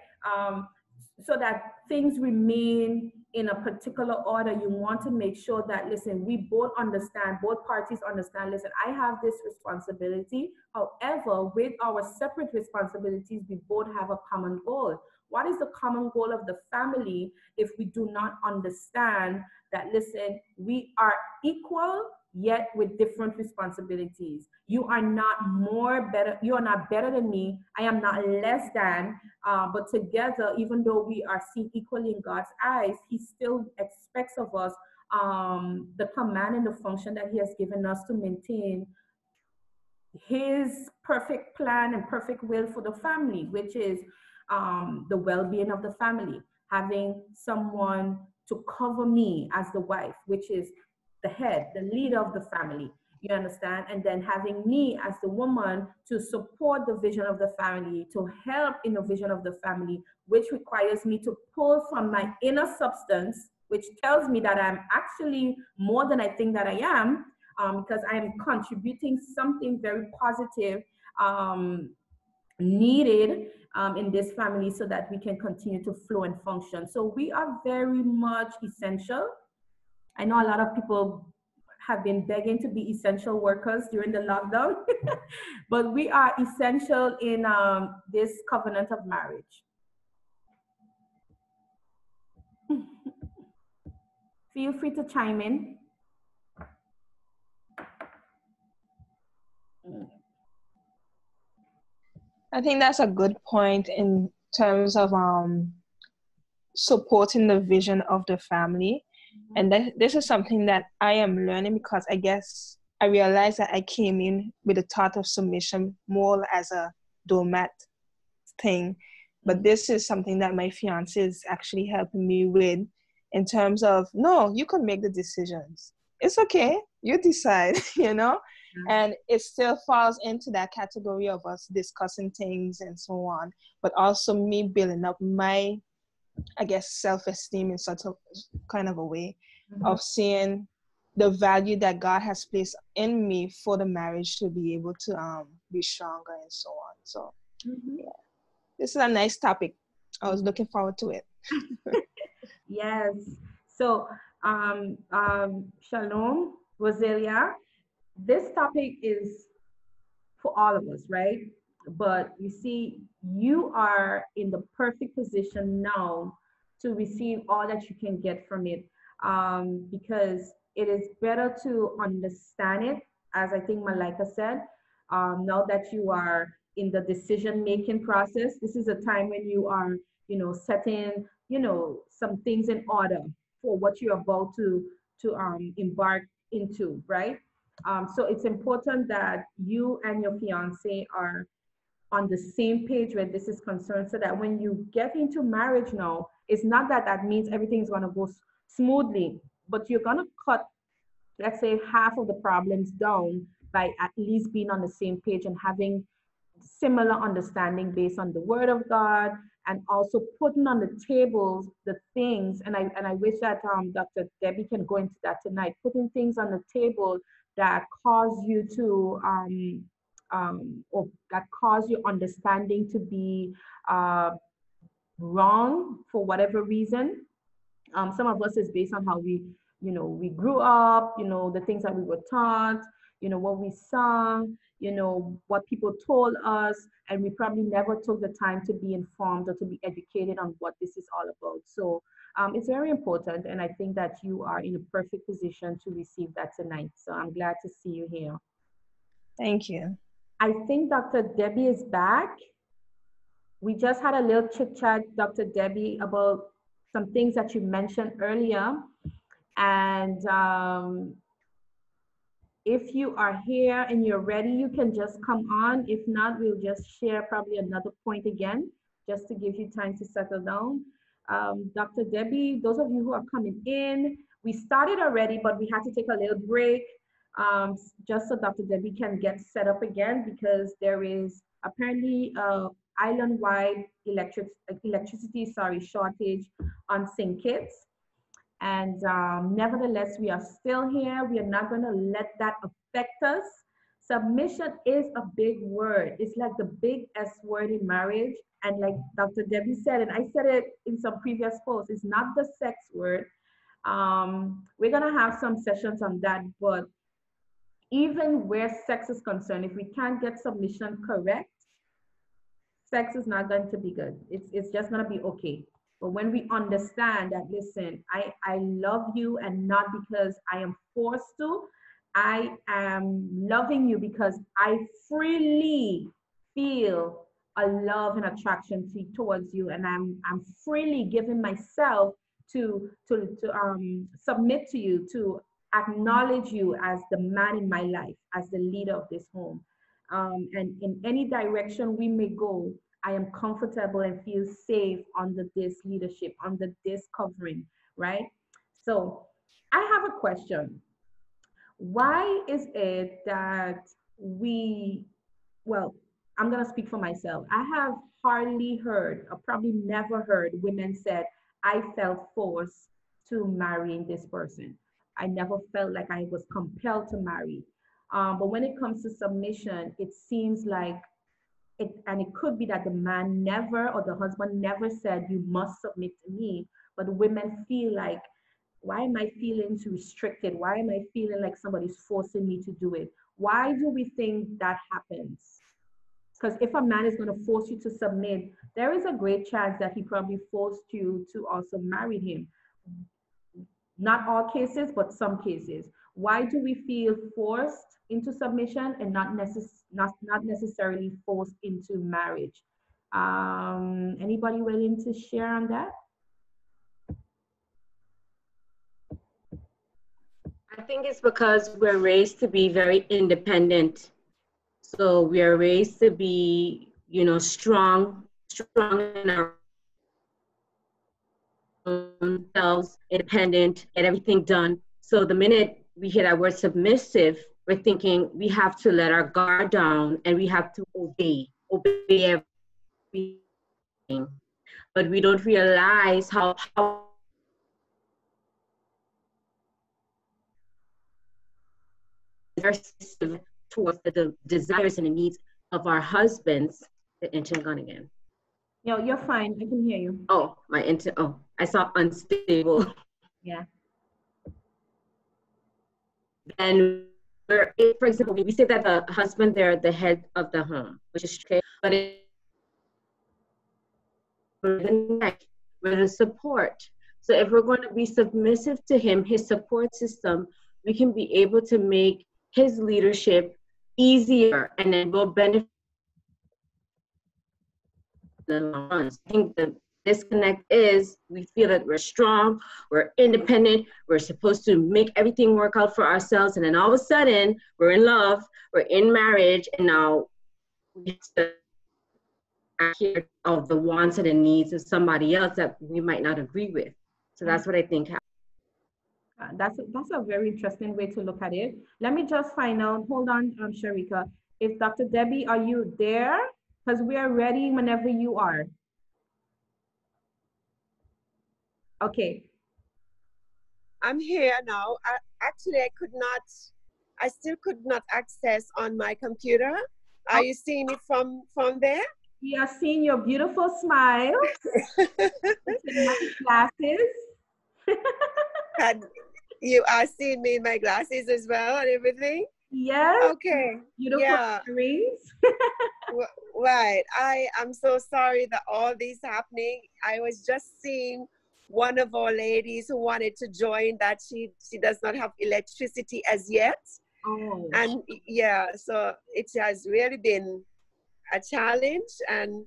So that things remain in a particular order. You want to make sure that, listen, we both understand, both parties understand, listen, I have this responsibility. However, with our separate responsibilities, we both have a common goal. What is the common goal of the family if we do not understand that, listen, we are equal, yet with different responsibilities? You are not more better, you are not better than me, I am not less than, but together, even though we are seen equally in God's eyes, he still expects of us the command and the function that he has given us to maintain his perfect plan and perfect will for the family, which is the well-being of the family, having someone to cover me as the wife, which is the head, the leader of the family. You understand? And then having me as the woman to support the vision of the family, to help in the vision of the family, which requires me to pull from my inner substance, which tells me that I'm actually more than I think that I am, because I am contributing something very positive, needed in this family, so that we can continue to flow and function. So we are very much essential. I know a lot of people have been begging to be essential workers during the lockdown, but we are essential in this covenant of marriage. Feel free to chime in. I think that's a good point in terms of supporting the vision of the family. And this is something that I am learning, because I guess I realized that I came in with the thought of submission more as a doormat thing. But this is something that my fiance is actually helping me with, in terms of, no, you can make the decisions. It's okay. You decide, you know? And it still falls into that category of us discussing things and so on, but also me building up my, I guess, self-esteem in such a kind of a way of seeing the value that God has placed in me for the marriage to be able to be stronger and so on. So yeah, this is a nice topic. I was looking forward to it. Yes. So Shalom, Roselia, this topic is for all of us, right? But you see, you are in the perfect position now to receive all that you can get from it, because it is better to understand it, as I think Malika said. Now that you are in the decision-making process, this is a time when you are, setting, some things in order for what you're about to embark into, right? So it's important that you and your fiance are on the same page where this is concerned, so that when you get into marriage now, it's not that that means everything's going to go smoothly, but you're going to cut, let's say, half of the problems down by at least being on the same page and having similar understanding based on the word of God, and also putting on the tables the things, and I wish that Dr. Debbie can go into that tonight, putting things on the table that cause you to or that cause your understanding to be wrong for whatever reason. Some of us is based on how we grew up, the things that we were taught, what we sung, what people told us, and we probably never took the time to be informed or to be educated on what this is all about. So it's very important, and I think that you are in a perfect position to receive that tonight. So I'm glad to see you here. Thank you. I think Dr. Debbie is back. We just had a little chit chat, Dr. Debbie, about some things that you mentioned earlier. And if you are here and you're ready, you can just come on. If not, we'll just share probably another point again, just to give you time to settle down. Dr. Debbie, those of you who are coming in, we started already, but we had to take a little break just so Dr. Debbie can get set up again, because there is apparently a island-wide electricity shortage on St. Kitts. And nevertheless, we are still here. We are not going to let that affect us. Submission is a big word. It's like the big S word in marriage. And like Dr. Debbie said, and I said it in some previous posts, it's not the sex word. We're going to have some sessions on that. But even where sex is concerned, if we can't get submission correct, sex is not going to be good. It's just going to be okay. But when we understand that, listen, I love you, and not because I am forced to, I am loving you because I freely feel a love and attraction towards you, and I'm freely giving myself to submit to you, to acknowledge you as the man in my life, as the leader of this home. And in any direction we may go, I am comfortable and feel safe under this leadership, under this covering, right? So I have a question. Why is it that well, I'm going to speak for myself. I have hardly heard, or probably never heard, women said, I felt forced to marrying this person. I never felt like I was compelled to marry. But when it comes to submission, it seems like and it could be that the man never, or the husband never said, you must submit to me. But women feel like, why am I feeling restricted? Why am I feeling like somebody's forcing me to do it? Why do we think that happens? Because if a man is going to force you to submit, there is a great chance that he probably forced you to also marry him. Not all cases, but some cases. Why do we feel forced into submission and not necessarily forced into marriage? Anybody willing to share on that? I think it's because we're raised to be very independent. So we are raised to be, strong in our own selves, independent, get everything done. So the minute we hear that word submissive, we're thinking we have to let our guard down and we have to obey everything. But we don't realize how towards the desires and the needs of our husbands. The engine gone again. No, you're fine. I can hear you. Oh, I saw unstable. Yeah. And for example, we say that the husband, they're the head of the home, which is true, but we're the support. So if we're going to be submissive to him, his support system, we can be able to make his leadership easier, and then we'll benefit in the long run. I think the disconnect is we feel that we're strong, we're independent, we're supposed to make everything work out for ourselves, and then all of a sudden we're in love, we're in marriage, and now we have to hear of the wants and the needs of somebody else that we might not agree with. So that's what I think happens. That's a very interesting way to look at it. Let me just find out. Hold on, Sharika. If Dr. Debbie, are you there? Because we are ready whenever you are. Okay. I'm here now. I still could not access on my computer. Are you seeing it from there? We are seeing your beautiful smile. Nice glasses. And you are seeing me in my glasses as well and everything? Yes. Okay. Beautiful rings. Right. I am so sorry that all this happening. I was just seeing one of our ladies who wanted to join that she does not have electricity as yet. Oh. And so it has really been a challenge, and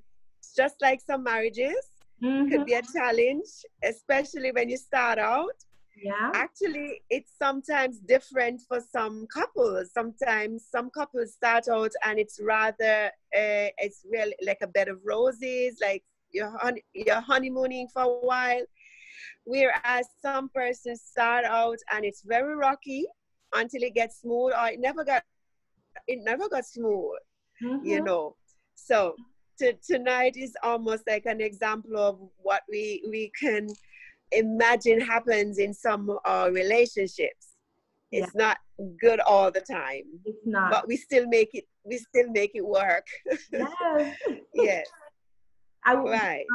just like some marriages, could be a challenge, especially when you start out. Yeah. Actually, it's sometimes different for some couples. Sometimes some couples start out and it's rather, it's really like a bed of roses, like you're honeymooning for a while. Whereas some persons start out and it's very rocky. until it gets smooth, or it never got smooth, you know. So tonight is almost like an example of what we can imagine happens in some relationships. It's not good all the time. It's not. But we still make it work. Yes. Yes. Right.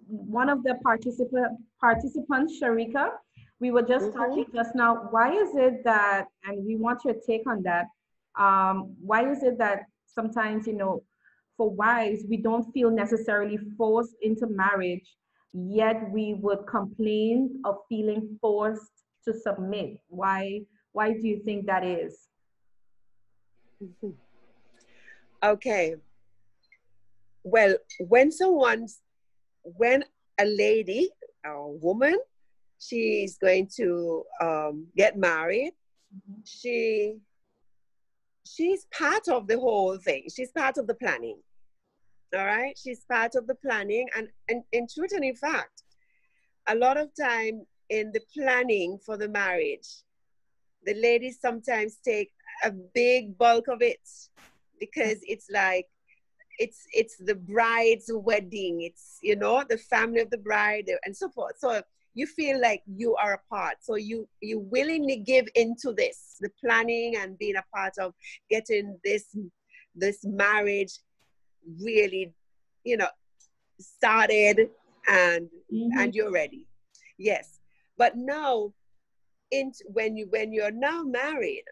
One of the participants, Sharika, we were just talking just now. Why is it that, and we want your take on that, why is it that sometimes, you know, for wives, we don't feel necessarily forced into marriage, yet we would complain of feeling forced to submit? Why do you think that is? Okay. Well, when a lady, a woman, she's going to get married, she's part of the whole thing. She's part of the planning. All right? She's part of the planning. And in truth and in fact, a lot of time in the planning for the marriage, the ladies sometimes take a big bulk of it, because it's like, it's the bride's wedding, it's, you know, the family of the bride and so forth. So you feel like you are a part. So you willingly give into this, the planning and being a part of getting this marriage really, you know, started, and you're ready. Yes. But now, when you're now married,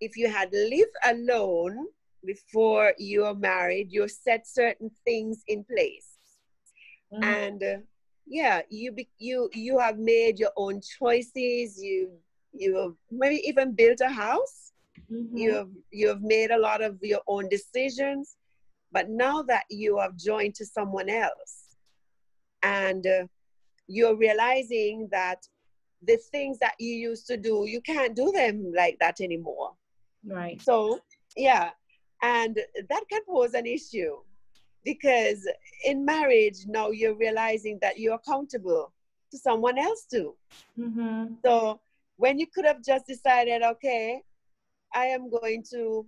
if you had lived alone before you are married, you set certain things in place, and you have made your own choices. You have maybe even built a house. You have made a lot of your own decisions. But now that you have joined to someone else, and you're realizing that the things that you used to do, you can't do them like that anymore. Right. So, yeah. And that can pose an issue, because in marriage, now you're realizing that you're accountable to someone else too. So when you could have just decided, okay, I'm going to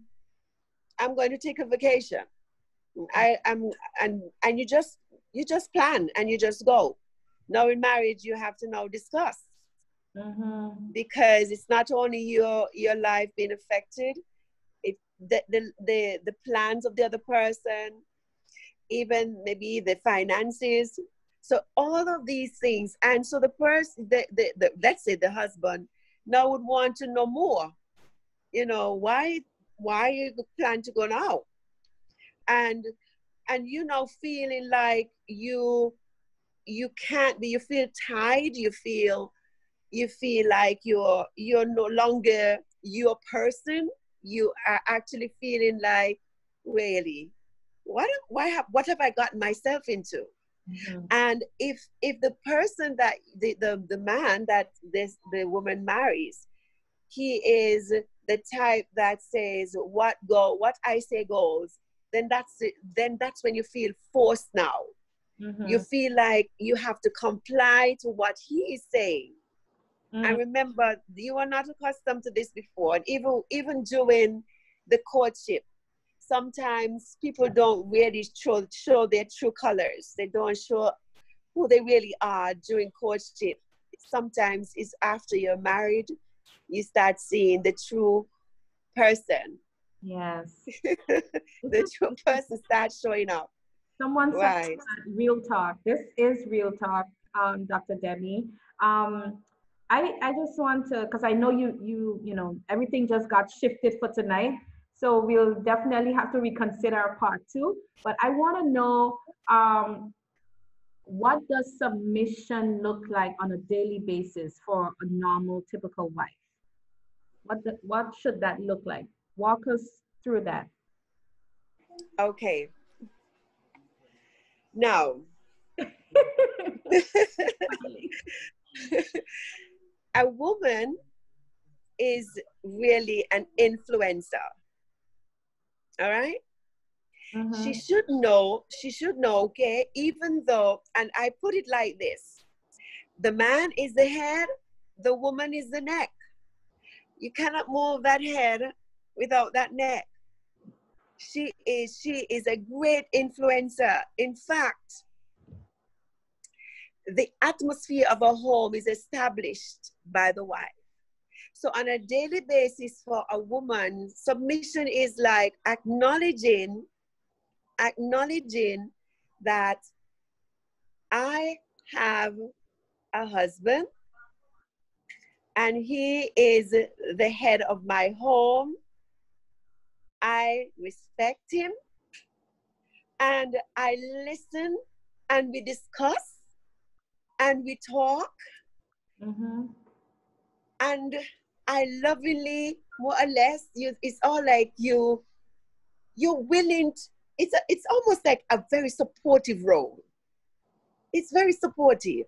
take a vacation. And you just plan and you just go. Now in marriage, you have to now discuss, because it's not only your life being affected, it the plans of the other person, even maybe the finances. So all of these things, and so the person, let's say the husband, now would want to know more. You know, why you plan to go now, and you know, feeling like you can't be. You feel tired. You feel like you're no longer your person. You are actually feeling like, really, what have I gotten myself into? And if the person that the man that the woman marries, he is the type that says what I say goes, then that's when you feel forced now. You feel like you have to comply to what he is saying. And remember, you are not accustomed to this before. And even during the courtship, sometimes people don't really show their true colors. They don't show who they really are during courtship. Sometimes it's after you're married, you start seeing the true person. Yes. The true person starts showing up. Someone said real talk. This is real talk, Dr. Debbie. I just want to, because I know you know, everything just got shifted for tonight. So we'll definitely have to reconsider our part 2. But I want to know, what does submission look like on a daily basis for a normal, typical wife? What should that look like? Walk us through that. Okay. Now, a woman is really an influencer. All right? She should know, okay, even though, and I put it like this: the man is the head, the woman is the neck. You cannot move that head without that neck. She is a great influencer. In fact, the atmosphere of a home is established by the wife. So on a daily basis for a woman, submission is like acknowledging that I have a husband and he is the head of my home. I respect him and I listen and we discuss and we talk. Mm-hmm. And I lovingly, more or less, it's all like you're willing to, it's almost like a very supportive role. It's very supportive.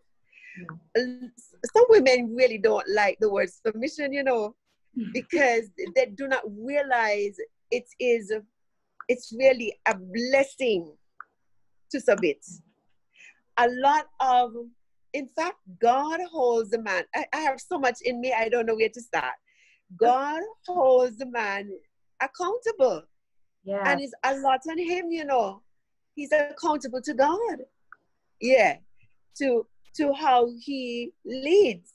Some women really don't like the word submission, you know, because they do not realize it's really a blessing to submit. A lot of, in fact, God holds the man. I have so much in me, I don't know where to start. God holds the man accountable. Yeah. And it's a lot on him, you know. He's accountable to God. Yeah. To how he leads.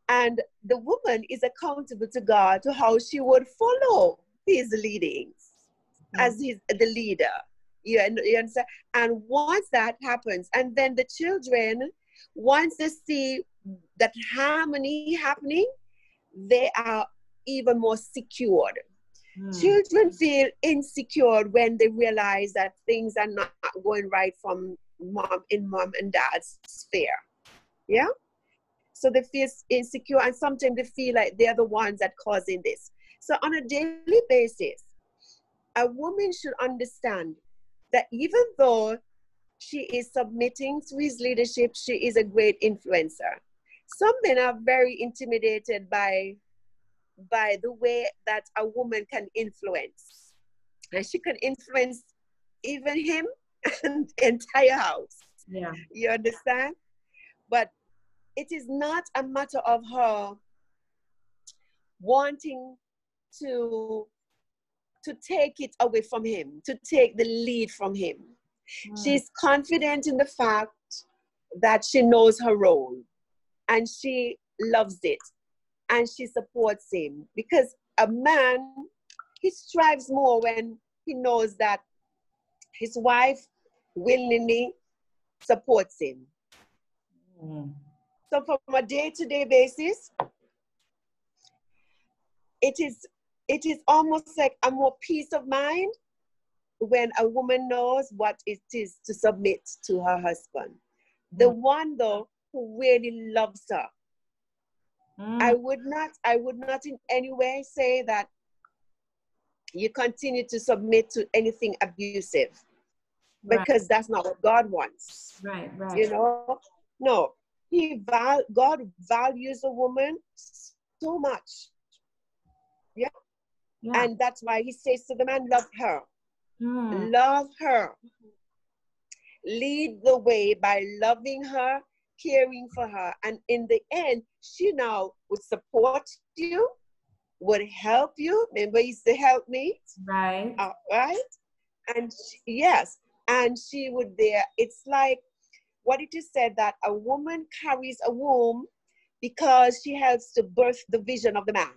And the woman is accountable to God to how she would follow his leadings as the leader. You understand? And once that happens, and then the children, once they see that harmony happening, they are even more secured. Children feel insecure when they realize that things are not going right from mom and dad's sphere. Yeah? So they feel insecure, and sometimes they feel like they're the ones that causing this. So on a daily basis, a woman should understand that even though she is submitting to his leadership, she is a great influencer. Some men are very intimidated by the way that a woman can influence. And she can influence even him and the entire house. Yeah. You understand? But it is not a matter of her wanting to take it away from him, to take the lead from him. She's confident in the fact that she knows her role and she loves it and she supports him, because a man, he strives more when he knows that his wife willingly supports him. So from a day-to-day basis, it is almost like a more peace of mind when a woman knows what it is to submit to her husband. The one, though, who really loves her. I would not in any way say that you continue to submit to anything abusive, because that's not what God wants. Right. You know? No. God values a woman so much. Yeah? And that's why he says to the man, love her. Love her. Lead the way by loving her, caring for her. And in the end, she now would support you, would help you. Remember, he's the helpmate. Right. Right? And yes. And she would there. It's like what it is said, that a woman carries a womb because she helps to birth the vision of the man.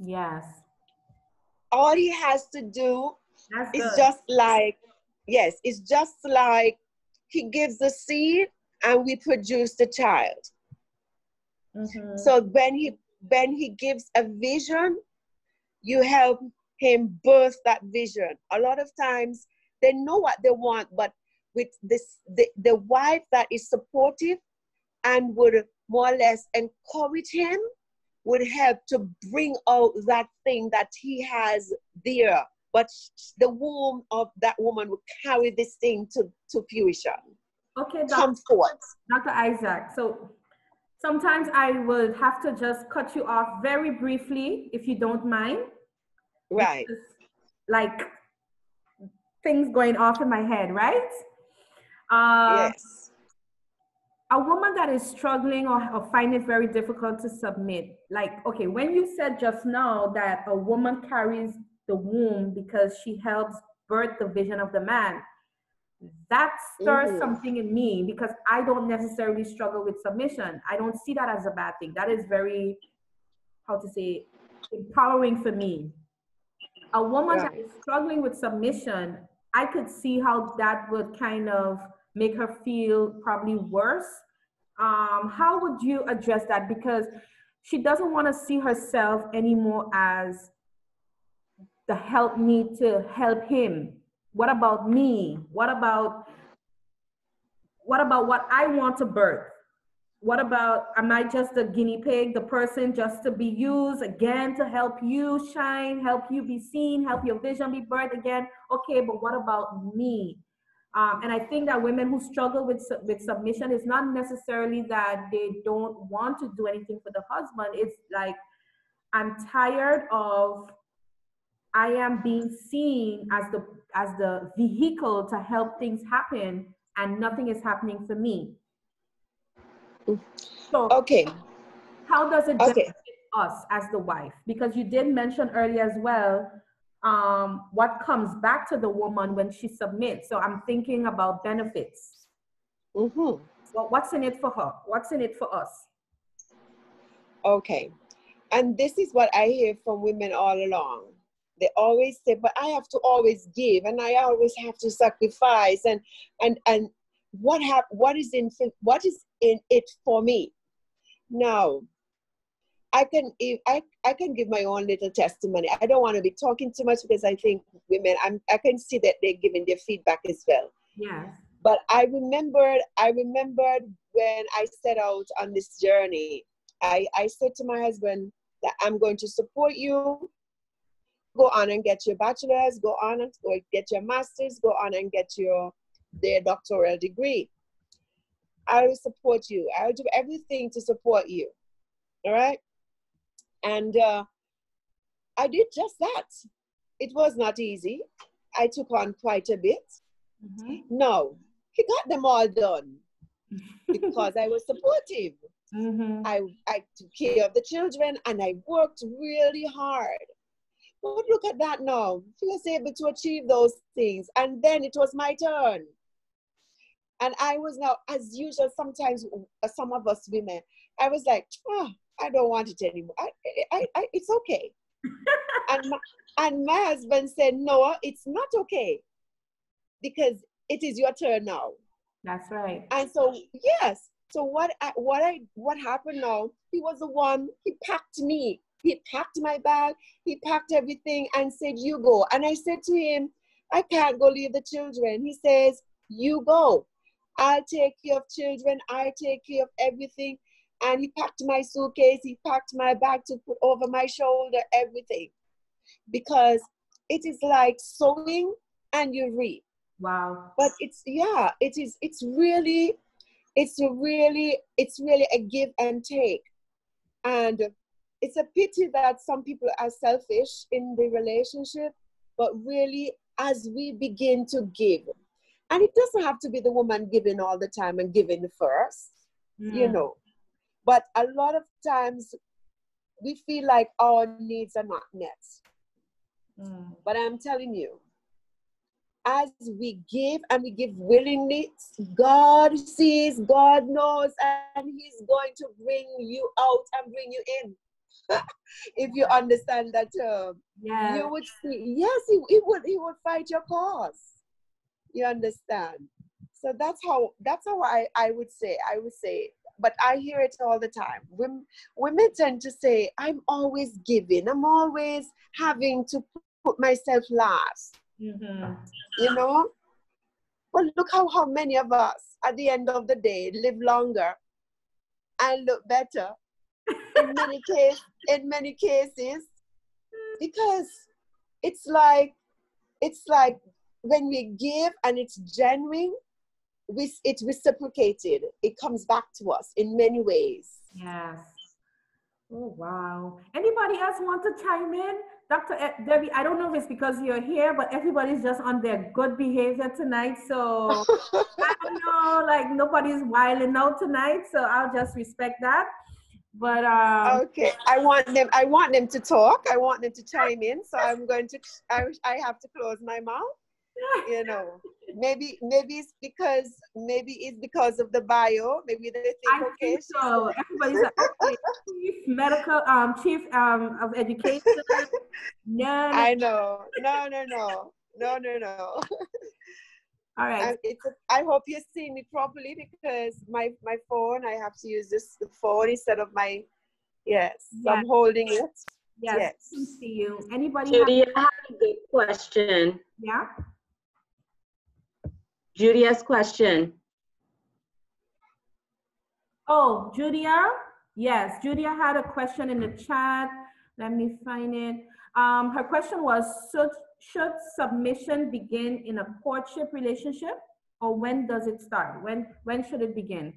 Yes. All he has to do is just like, yes, it's just like he gives the seed and we produce the child. So when he gives a vision, you help him birth that vision. A lot of times they know what they want, but with this, the wife that is supportive and would more or less encourage him, would help to bring out that thing that he has there. But the womb of that woman will carry this thing to fruition. Okay, come forth. Dr. Isaac, so sometimes I will have to just cut you off very briefly, if you don't mind. Right. Because, like, things going off in my head, right? Yes. a woman that is struggling or find it very difficult to submit, like, okay, when you said just now that a woman carries the womb because she helps birth the vision of the man, that stirs something in me because I don't necessarily struggle with submission. I don't see that as a bad thing. That is very, how to say, empowering for me. A woman that is struggling with submission, I could see how that would kind of make her feel probably worse. How would you address that? Because she doesn't want to see herself anymore as the help me to help him. What about me? What about what I want to birth? What about, am I just a guinea pig, the person just to be used again to help you shine, help you be seen, help your vision be birthed again? Okay, but what about me? And I think that women who struggle with submission is not necessarily that they don't want to do anything for the husband. It's like, I'm tired of, I am being seen as the vehicle to help things happen, and nothing is happening for me. So how does it benefit us as the wife? Because you did mention earlier as well, what comes back to the woman when she submits. So I'm thinking about benefits. Well, what's in it for her? What's in it for us? Okay. And this is what I hear from women all along. They always say, but I have to always give, and I always have to sacrifice, and what is in it for me? Now, I can give my own little testimony. I don't want to be talking too much because I think women, I can see that they're giving their feedback as well. Yeah. But I remembered when I set out on this journey, I said to my husband that I'm going to support you. Go on and get your bachelor's, go on and get your master's, go on and get their doctoral degree. I will support you. I will do everything to support you. All right? And I did just that. It was not easy. I took on quite a bit. No, he got them all done because I was supportive. I took care of the children and I worked really hard. But look at that now. He was able to achieve those things. And then it was my turn. And I was now, as usual, sometimes some of us women, I was like, oh, I don't want it anymore. It's okay. and my husband said, no, it's not okay. Because it is your turn now. That's right. And so, yes. So what happened now, he was the one, he packed me. He packed my bag, he packed everything and said, you go. And I said to him, I can't go leave the children. He says, you go. I'll take care of children. I'll take care of everything. And he packed my suitcase. He packed my bag to put over my shoulder, everything. Because it is like sowing and you reap. Wow. But it's really a give and take. And it's a pity that some people are selfish in the relationship, but really as we begin to give, and it doesn't have to be the woman giving all the time and giving first, you know, but a lot of times we feel like our needs are not met. But I'm telling you, as we give and we give willingly, God sees, God knows, and he's going to bring you out and bring you in. If you understand that term, you would see, yes, he would fight your cause. You understand? So that's how I would say. But I hear it all the time. Women tend to say, I'm always giving. I'm always having to put myself last. You know? But look how many of us at the end of the day live longer and look better in many cases, because it's like when we give and it's genuine, it's reciprocated. It comes back to us in many ways. Yes. Oh, wow. Anybody else want to chime in? Dr. Debbie, I don't know if it's because you're here, but everybody's just on their good behavior tonight. So I don't know, like nobody's wilding out tonight, so I'll just respect that. But okay, I want them to talk. I want them to chime in. So I'm going to. I have to close my mouth. You know, maybe it's because of the bio. Maybe they think, I okay, think so. Everybody's like, okay, chief of education. No. I know. No. All right. I hope you see me properly because my phone, I have to use the phone instead of my, yes. So I'm holding it. Yes. I can see you. Anybody? Judy, I have a good question. Yeah. Judy has question. Oh, Julia? Yes, Julia had a question in the chat. Let me find it. Her question was, should submission begin in a courtship relationship, or when does it start? When should it begin?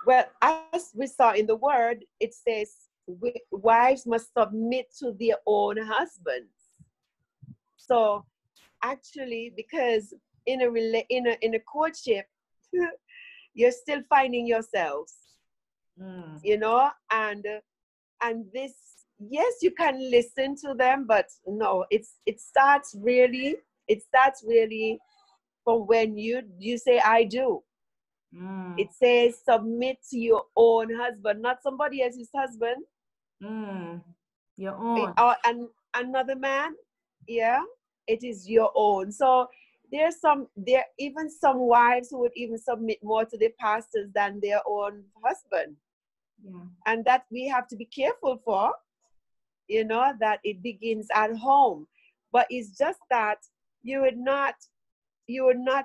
Well, as we saw in the word, it says wives must submit to their own husbands. So actually, because in a courtship, you're still finding yourselves, you know, and this, yes, you can listen to them, but no, it starts really from when you say I do. It says submit to your own husband, not somebody else's husband. Your own. Or another man. Yeah, it is your own. So there even some wives who would even submit more to their pastors than their own husband. Yeah. And that we have to be careful for, you know, that it begins at home. But it's just that you would not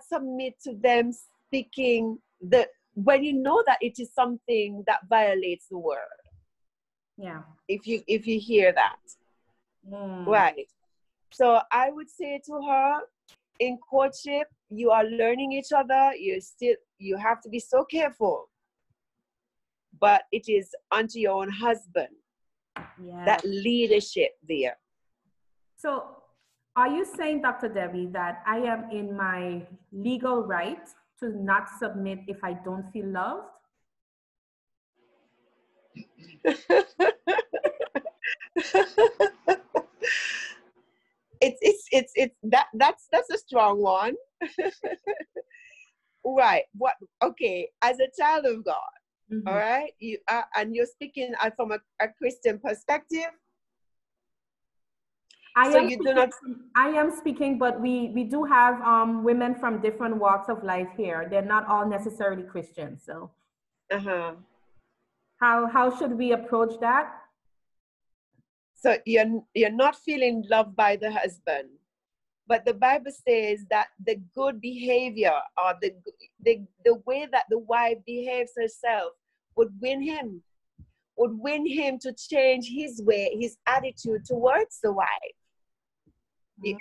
submit to them speaking when you know that it is something that violates the word. Yeah. If you hear that. Right. So I would say to her, in courtship, you are learning each other. You have to be so careful. But it is unto your own husband. Yeah. That leadership there. So are you saying, Dr. Debbie, that I am in my legal right to not submit if I don't feel loved? That's a strong one. Right. Okay, as a child of God, all right, you are, and you're speaking from a Christian perspective. I am speaking, but we do have women from different walks of life here. They're not all necessarily Christians. So how should we approach that? So you're not feeling loved by the husband, but the Bible says that the good behavior or the way that the wife behaves herself would win him to change his way, his attitude towards the wife.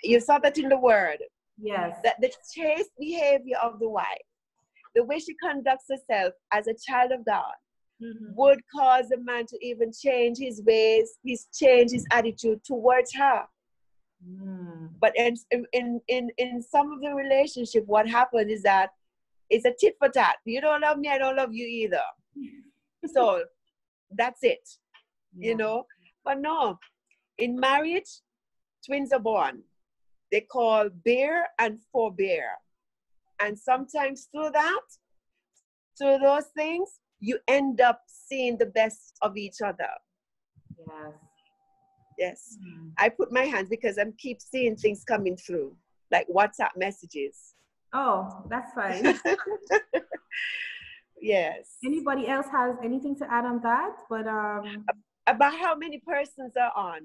You saw that in the word. Yes. That the chaste behavior of the wife, the way she conducts herself as a child of God, would cause a man to even change his ways, change his attitude towards her. But in some of the relationship, what happens is that it's a tit for tat. You don't love me, I don't love you either. So that's it, you know. But no, in marriage, twins are born. They call bear and forbear. And sometimes through those things, you end up seeing the best of each other. Yes. I put my hands because I keep seeing things coming through, like WhatsApp messages. Oh, that's fine. Yes. Anybody else has anything to add on that? But about how many persons are on?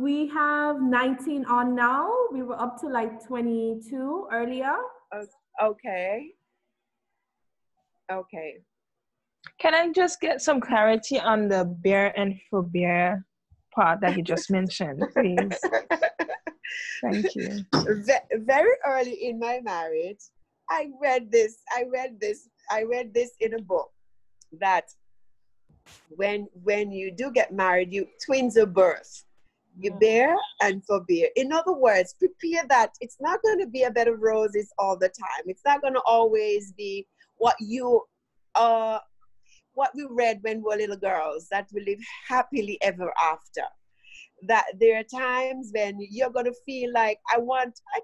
We have 19 on now. We were up to like 22 earlier. Okay. Can I just get some clarity on the bear and forbear part that you just mentioned, please? Thank you. Very early in my marriage, I read this in a book, that when you do get married, twins are birthed. You bear and forbear. In other words, prepare that it's not going to be a bed of roses all the time. It's not going to always be what what we read when we were little girls, that we live happily ever after. That there are times when you're going to feel like, I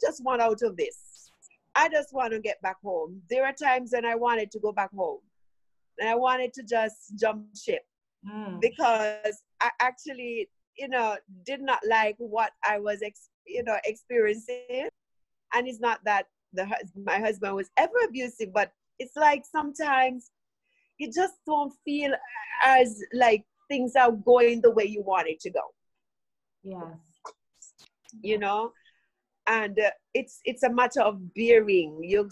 just want out of this. I just want to get back home. There are times when I wanted to go back home and I wanted to just jump ship because I actually, did not like what I was, experiencing. And it's not that my husband was ever abusive, but it's like sometimes you just don't feel as like things are going the way you want it to go. Yes. And it's a matter of bearing. You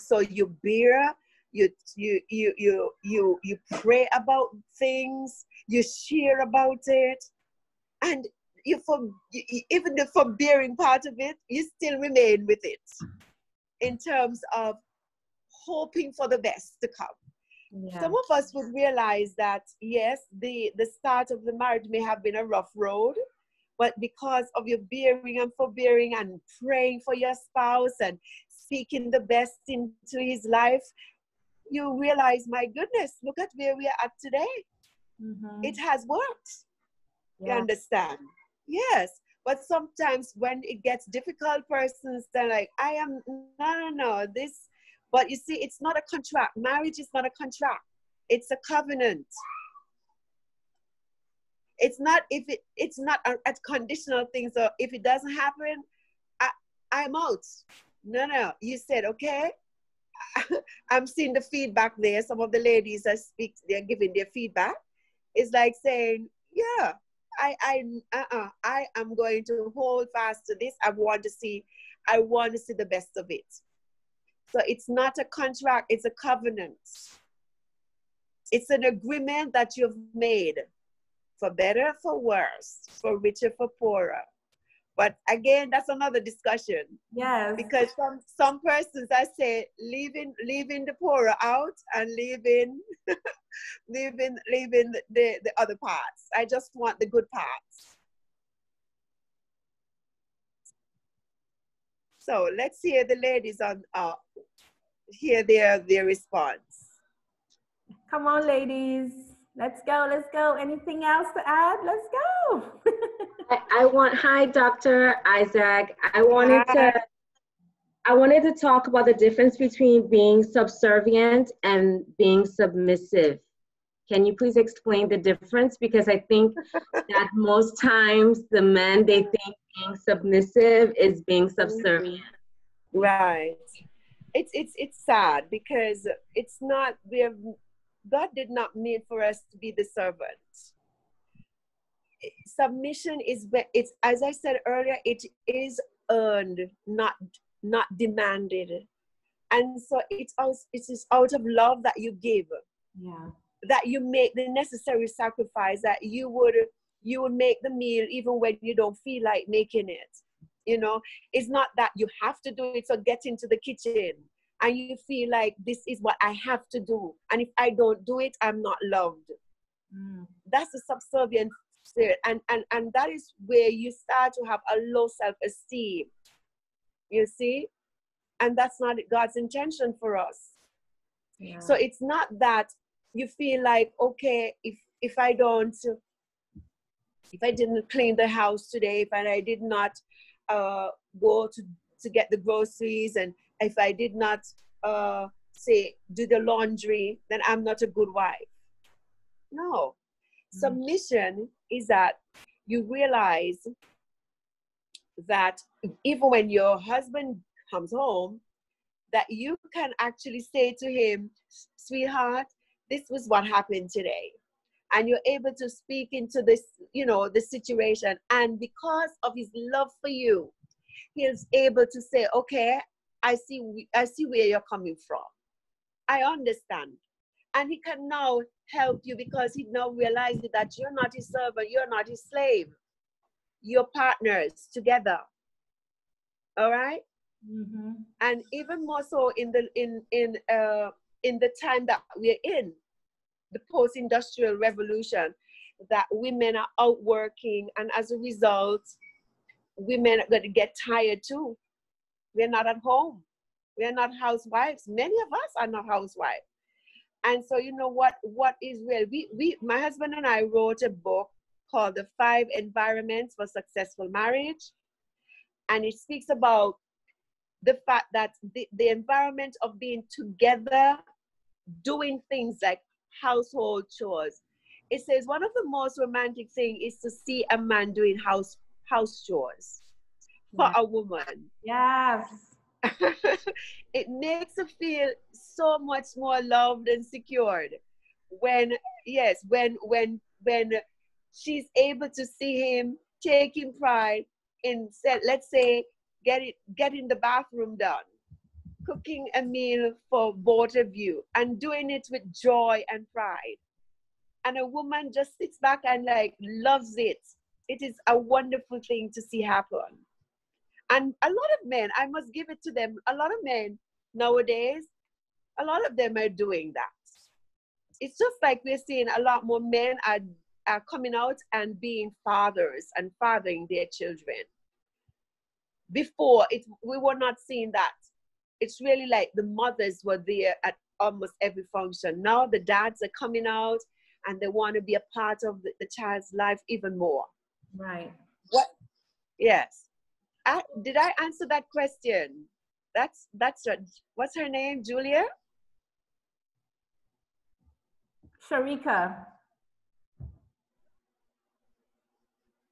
bear. You pray about things. You share about it, and even the forbearing part of it, you still remain with it in terms of hoping for the best to come. Yeah. Some of us would realize that, yes, the start of the marriage may have been a rough road, but because of your bearing and forbearing and praying for your spouse and speaking the best into his life, you realize, my goodness, look at where we are at today. It has worked. Yeah. You understand? Yes. But sometimes when it gets difficult, persons, they're like, no, this. But you see, it's not a contract. Marriage is not a contract. It's a covenant. It's not a conditional thing. So if it doesn't happen, I'm out. No. You said, okay. I'm seeing the feedback there. Some of the ladies that speak, they're giving their feedback. It's like saying, yeah, I am going to hold fast to this. I want to see the best of it. So it's not a contract, it's a covenant. It's an agreement that you've made, for better, for worse, for richer, for poorer. But again, that's another discussion. Yes. Because some persons, I say, leaving the poorer out and leaving the other parts. I just want the good parts. So let's hear the ladies hear their response. Come on, ladies. Let's go. Anything else to add? Let's go. Hi, Dr. Isaac. I wanted to talk about the difference between being subservient and being submissive. Can you please explain the difference? Because I think that most times the men, they think being submissive is being subservient. Right. It's sad because it's not, God did not mean for us to be the servant. Submission it's, as I said earlier, it is earned, not demanded. And so it is out of love that you give. Yeah. That you make the necessary sacrifice, that you would make the meal even when you don't feel like making it. It's not that you have to do it, so get into the kitchen and you feel like this is what I have to do. And if I don't do it, I'm not loved. That's a subservient spirit. And that is where you start to have a low self-esteem. You see? And that's not God's intention for us. Yeah. So it's not that you feel like, okay, if I didn't clean the house today, if I did not go to get the groceries, and if I did not do the laundry, then I'm not a good wife. No. Submission is that you realize that even when your husband comes home, that you can actually say to him, sweetheart, this was what happened today. And you're able to speak into this, the situation. And because of his love for you, he's able to say, okay, I see where you're coming from. I understand. And he can now help you because he now realizes that you're not his servant, you're not his slave. You're partners together. All right? Mm-hmm. And even more so in the time that we're in, the post-industrial revolution, that women are out working, and as a result, women are going to get tired too. We're not at home. We're not housewives. Many of us are not housewives. And so, you know what is real? My husband and I wrote a book called The 5 Environments for Successful Marriage. And it speaks about the fact that the environment of being together, doing things like household chores. It says one of the most romantic things is to see a man doing house chores for a woman. Yes. It makes her feel so much more loved and secured when she's able to see him taking pride in, let's say, getting the bathroom done, cooking a meal for both of you, and doing it with joy and pride. And a woman just sits back and like loves it. It is a wonderful thing to see happen. And a lot of men, I must give it to them, a lot of men nowadays, a lot of them are doing that. It's just like we're seeing a lot more men are coming out and being fathers and fathering their children. Before, we were not seeing that. It's really like the mothers were there at almost every function. Now the dads are coming out and they want to be a part of the child's life even more. Right. What? Yes. Did I answer that question? That's what's her name? Julia? Sharika.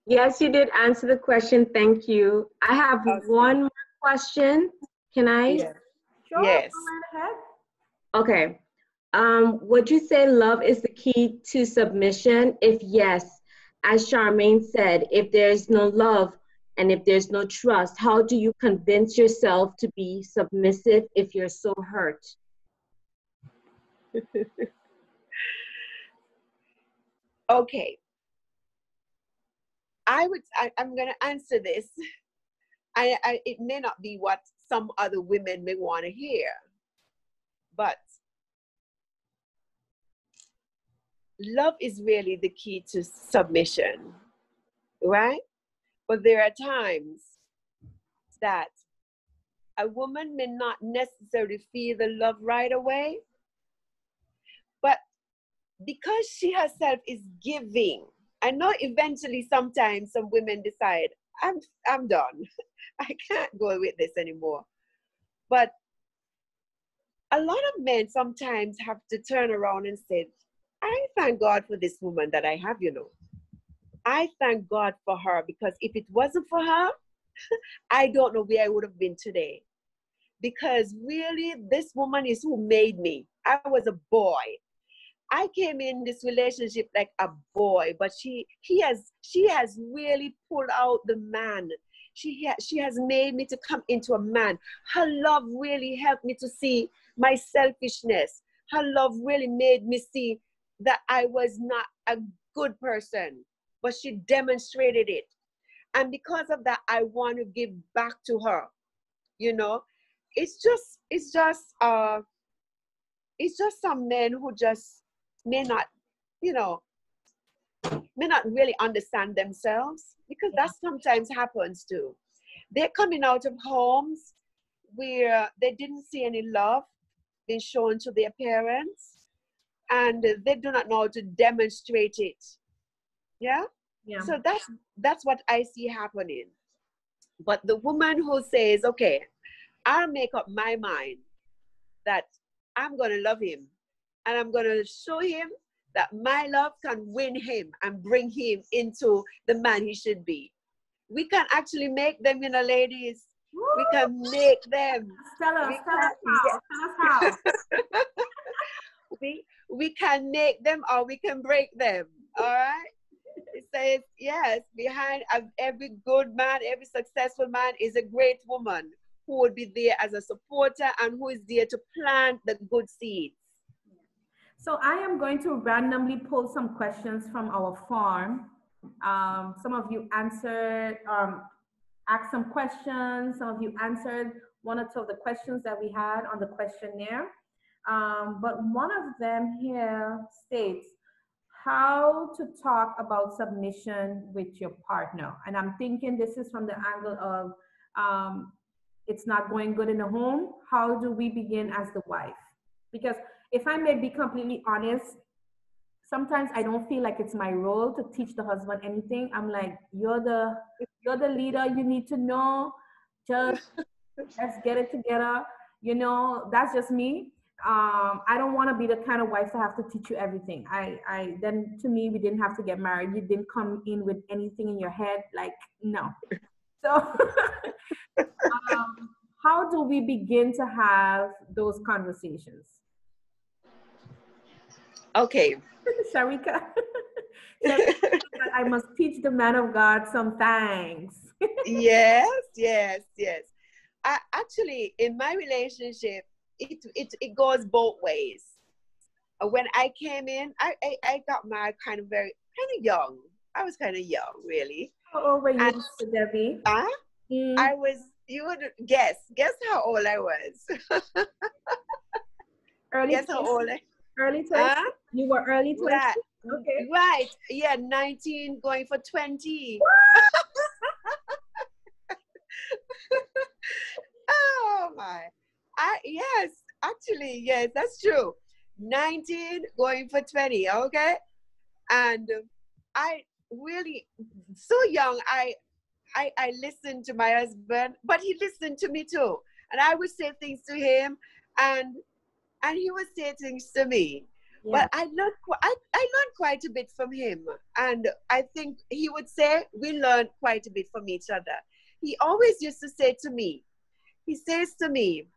Yes, you did answer the question. Thank you. I have one more question. Can I? Yeah. Sure. Yes. Go right ahead. Okay. Would you say love is the key to submission? If yes, as Charmaine said, if there's no love and if there's no trust, how do you convince yourself to be submissive if you're so hurt? Okay. I'm going to answer this. It may not be what some other women may want to hear, but love is really the key to submission, right? But there are times that a woman may not necessarily feel the love right away, but because she herself is giving, I know eventually sometimes some women decide, I'm done. I can't go with this anymore. But a lot of men sometimes have to turn around and say, I thank God for this woman that I have, I thank God for her, because if it wasn't for her, I don't know where I would have been today. Because really, this woman is who made me. I was a boy. I came in this relationship like a boy, but she has really pulled out the man. She has made me to come into a man. Her love really helped me to see my selfishness. Her love really made me see that I was not a good person, but she demonstrated it. And because of that, I want to give back to her. It's just some men who just may not really understand themselves, because that sometimes happens too. They're coming out of homes where they didn't see any love being shown to their parents, and they do not know how to demonstrate it. Yeah. So that's what I see happening. But the woman who says, okay, I'll make up my mind that I'm going to love him, and I'm going to show him that my love can win him and bring him into the man he should be. We can actually make them, ladies. Woo! We can make them. Tell us how. We can make them, or we can break them. All right? It says, yes, behind every good man, every successful man is a great woman who would be there as a supporter and who is there to plant the good seeds. So I am going to randomly pull some questions from our farm. Some of you answered, asked some questions. Some of you answered one or two of the questions that we had on the questionnaire. But one of them here states, how to talk about submission with your partner. And I'm thinking this is from the angle of it's not going good in the home. How do we begin as the wife? Because if I may be completely honest, sometimes I don't feel like it's my role to teach the husband anything. I'm like, you're the leader. You need to know. Just let's get it together. You know, that's just me. I don't want to be the kind of wife to have to teach you everything. Then to me, we didn't have to get married. You didn't come in with anything in your head. Like, no. So, how do we begin to have those conversations? Okay. Sharika. I must teach the man of God some things. Yes. Actually, in my relationship, it goes both ways. When I came in, I got married kind of young. I was kind of young, really. How old were you, Debbie? I was, you would guess how old I was. Early Guess 20s? how old Early 20s? You were early 20s? Right. Okay. Right. Yeah, 19 going for 20. Oh my. Yes, actually, yes, that's true. 19 going for 20, okay? And I really, so young, I listened to my husband, but he listened to me too. And I would say things to him, and he would say things to me. Yeah. But I learned quite a bit from him. And I think he would say we learned quite a bit from each other. He always used to say to me, he says to me,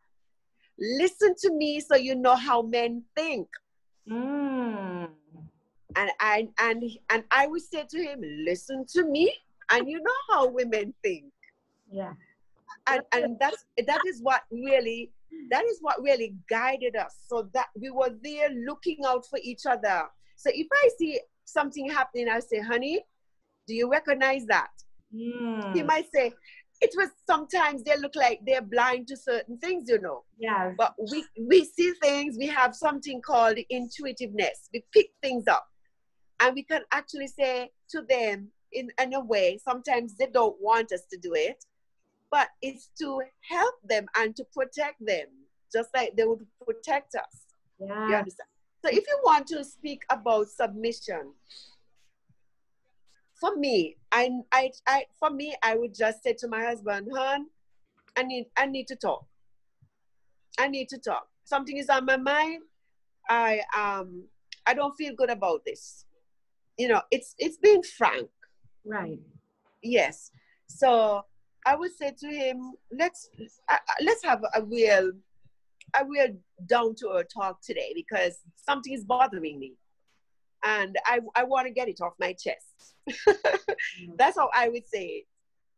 listen to me so you know how men think. Mm. And I would say to him, listen to me and you know how women think. Yeah. And that is what really guided us, so that we were there looking out for each other. So if I see something happening, I say, honey, do you recognize that? He might say, it was sometimes they look like they're blind to certain things, you know. Yes. But we see things, we have something called intuitiveness. We pick things up. And we can actually say to them in a way, sometimes they don't want us to do it, but it's to help them and to protect them, just like they would protect us. Yeah. You understand? So if you want to speak about submission, for me, I would just say to my husband, hon, I need to talk. I need to talk. Something is on my mind. I don't feel good about this. You know, it's being frank. Right. Yes. So I would say to him, let's have a real down to earth talk today, because something is bothering me, and I want to get it off my chest. That's how I would say it.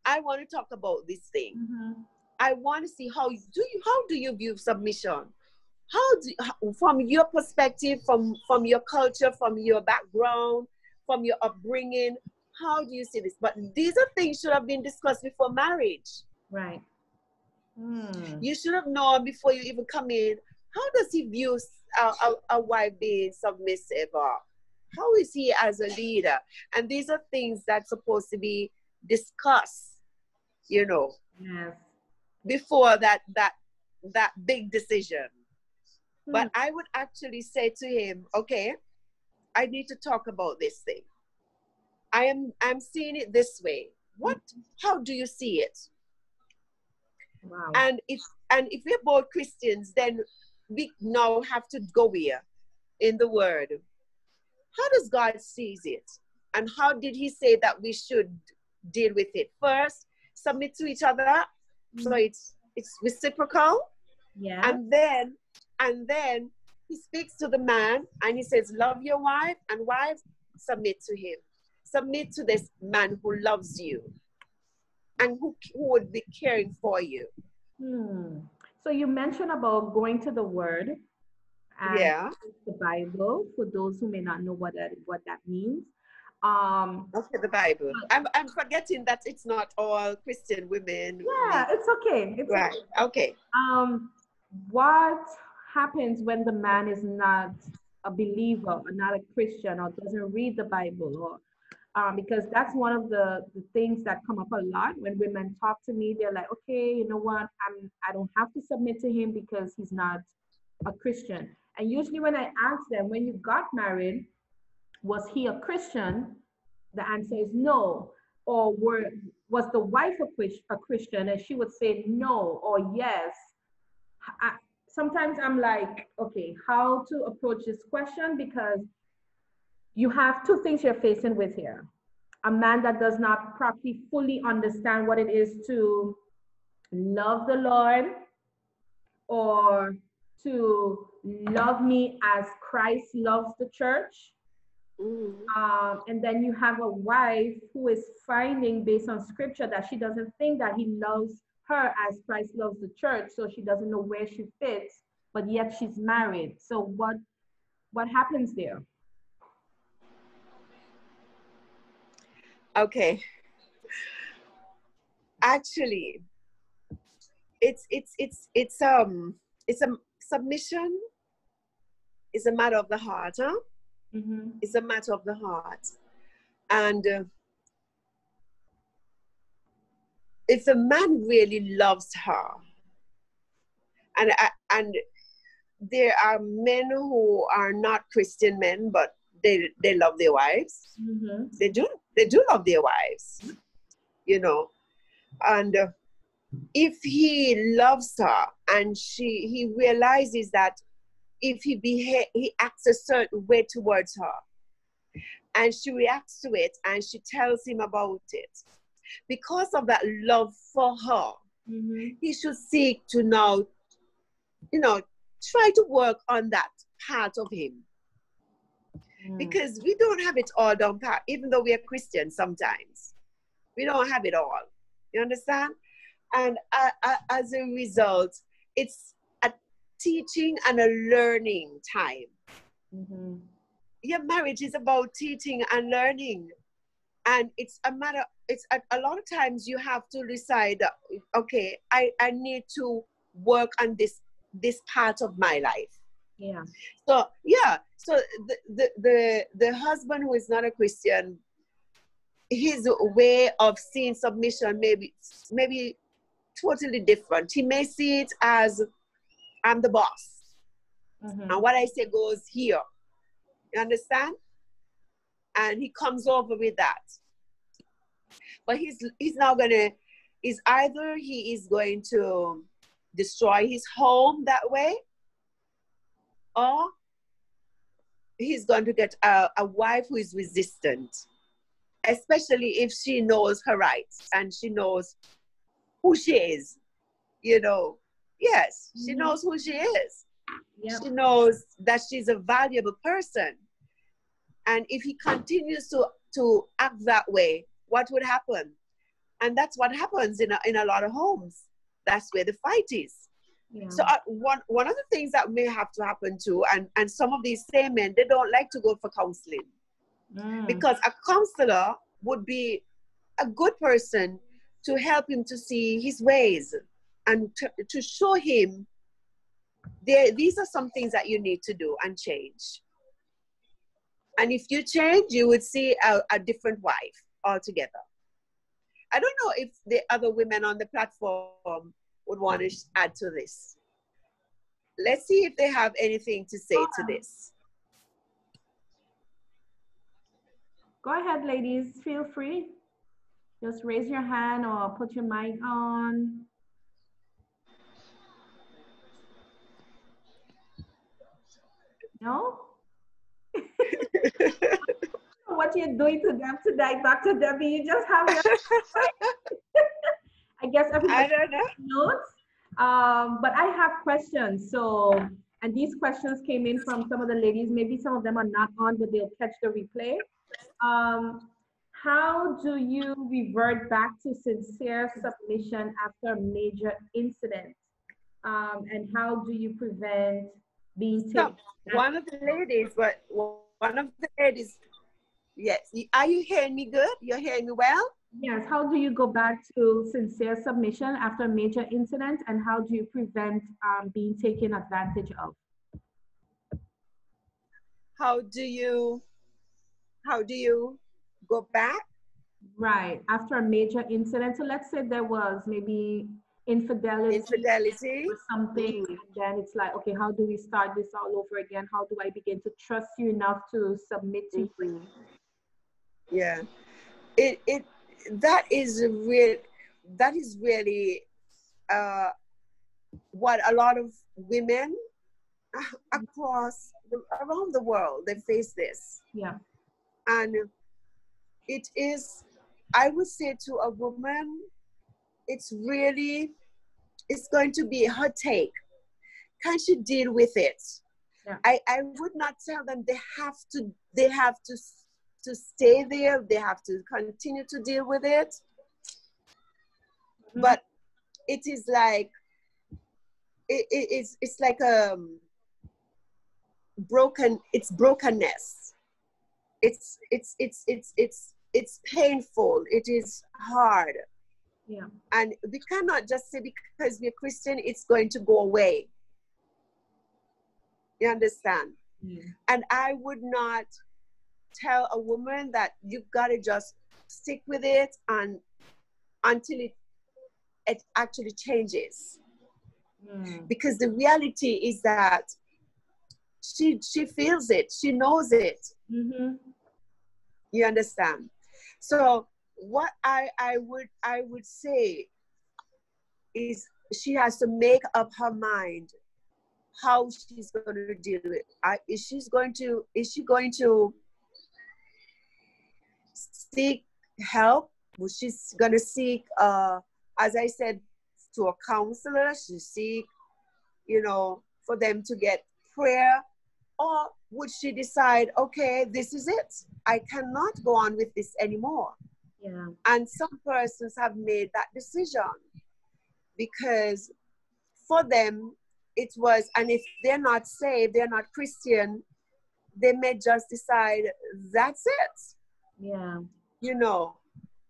I want to talk about this thing. Mm-hmm. I want to see how do you view submission? From your perspective, from your culture, from your background, from your upbringing, how do you see this? But these are things should have been discussed before marriage. Right. You should have known before you even come in. How does he view a wife being submissive, or how is he as a leader? And these are things that's supposed to be discussed, you know, Yes. before that big decision. But I would actually say to him, okay, I need to talk about this thing. I'm seeing it this way. How do you see it? Wow. And if we're both Christians, then we now have to go here in the word. How does God sees it? And how did he say that we should deal with it? First, submit to each other. So it's reciprocal. Yeah. And then he speaks to the man and he says, love your wife, and wives, submit to him. Submit to this man who loves you and who would be caring for you. So you mentioned about going to the word and the Bible, for those who may not know what that means. Okay, the Bible. I'm forgetting that it's not all Christian women. Yeah, it's okay. It's right. Okay. What happens when the man is not a believer or not a Christian or doesn't read the Bible, or because that's one of the things that come up a lot when women talk to me. They're like, okay, you know what, I don't have to submit to him because he's not a Christian. And usually when I ask them, when you got married, was he a Christian? The answer is no. Or was the wife a Christian? And she would say no or yes. I, Sometimes I'm like, okay, how to approach this question? Because you have two things you're facing with here. A man that does not properly fully understand what it is to love the Lord, or to love me as Christ loves the church. And then you have a wife who is finding, based on scripture, that she doesn't think that he loves her as Christ loves the church, so she doesn't know where she fits, but yet she's married. So what happens there? Okay. Actually, it's a submission is a matter of the heart, huh? Mm-hmm. It's a matter of the heart. And if a man really loves her, and there are men who are not Christian men, but they love their wives. Mm-hmm. They do love their wives, you know. And if he loves her and he realizes that if he acts a certain way towards her, and she reacts to it and she tells him about it, because of that love for her, Mm-hmm. he should seek to now, try to work on that part of him. Because we don't have it all down pat, even though we are Christians sometimes. We don't have it all. You understand? And as a result, it's a teaching and a learning time. Mm-hmm. Your marriage is about teaching and learning. And it's a lot of times you have to decide, okay, I need to work on this part of my life. Yeah. So the husband who is not a Christian, his way of seeing submission maybe totally different. He may see it as, I'm the boss, Mm-hmm. and what I say goes here. You understand? And he comes over with that. But he's now either he is going to destroy his home that way, or he's going to get a wife who is resistant, especially if she knows her rights and she knows who she is. Yes, she knows who she is. Yep. She knows that she's a valuable person. And if he continues to act that way, what would happen? And that's what happens in a lot of homes. That's where the fight is. Yeah. So one of the things that may have to happen too, and some of these same men, they don't like to go for counseling. Because a counselor would be a good person to help him to see his ways and to show him these are some things that you need to do and change. And if you change, you would see a different wife altogether. I don't know if the other women on the platform would want to add to this. Let's see if they have anything to say to this. Go ahead, ladies. Feel free. Just raise your hand or put your mic on. No? What you're doing to them tonight, Dr. Debbie? You just have your I guess everybody I don't know. Notes. But I have questions. So, and these questions came in from some of the ladies. Maybe some of them are not on, but they'll catch the replay. How do you revert back to sincere submission after a major incident? And how do you prevent being taken? One of the ladies, yes. Are you hearing me good? You're hearing me well? Yes. How do you go back to sincere submission after a major incident, and how do you prevent being taken advantage of? how do you go back? Right. After a major incident. So let's say there was maybe infidelity Infidelity. or something, and then it's like, okay, how do we start this all over again? How do I begin to trust you enough to submit to you? Mhm. Yeah. It that is really what a lot of women around the world, they face this. Yeah. And it is, I would say, to a woman, it's going to be her take. Can she deal with it? Yeah. I would not tell them they have to stay there, they have to continue to deal with it. Mm-hmm. But it is like it's like brokenness. It's painful, it is hard. Yeah. And we cannot just say because we're Christian it's going to go away. You understand? Mm. And I would not tell a woman that you've got to just stick with it and until it actually changes. Mm. Because the reality is that she feels it, she knows it. Mm-hmm. You understand? So what I would say is she has to make up her mind how she's going to deal with it. Is she going to seek help? She's going to seek, as I said, to a counselor. She seek, for them to get prayer. Or would she decide, okay, this is it. I cannot go on with this anymore. Yeah. And some persons have made that decision because for them, it was, and if they're not saved, they're not Christian, they may just decide, that's it. Yeah.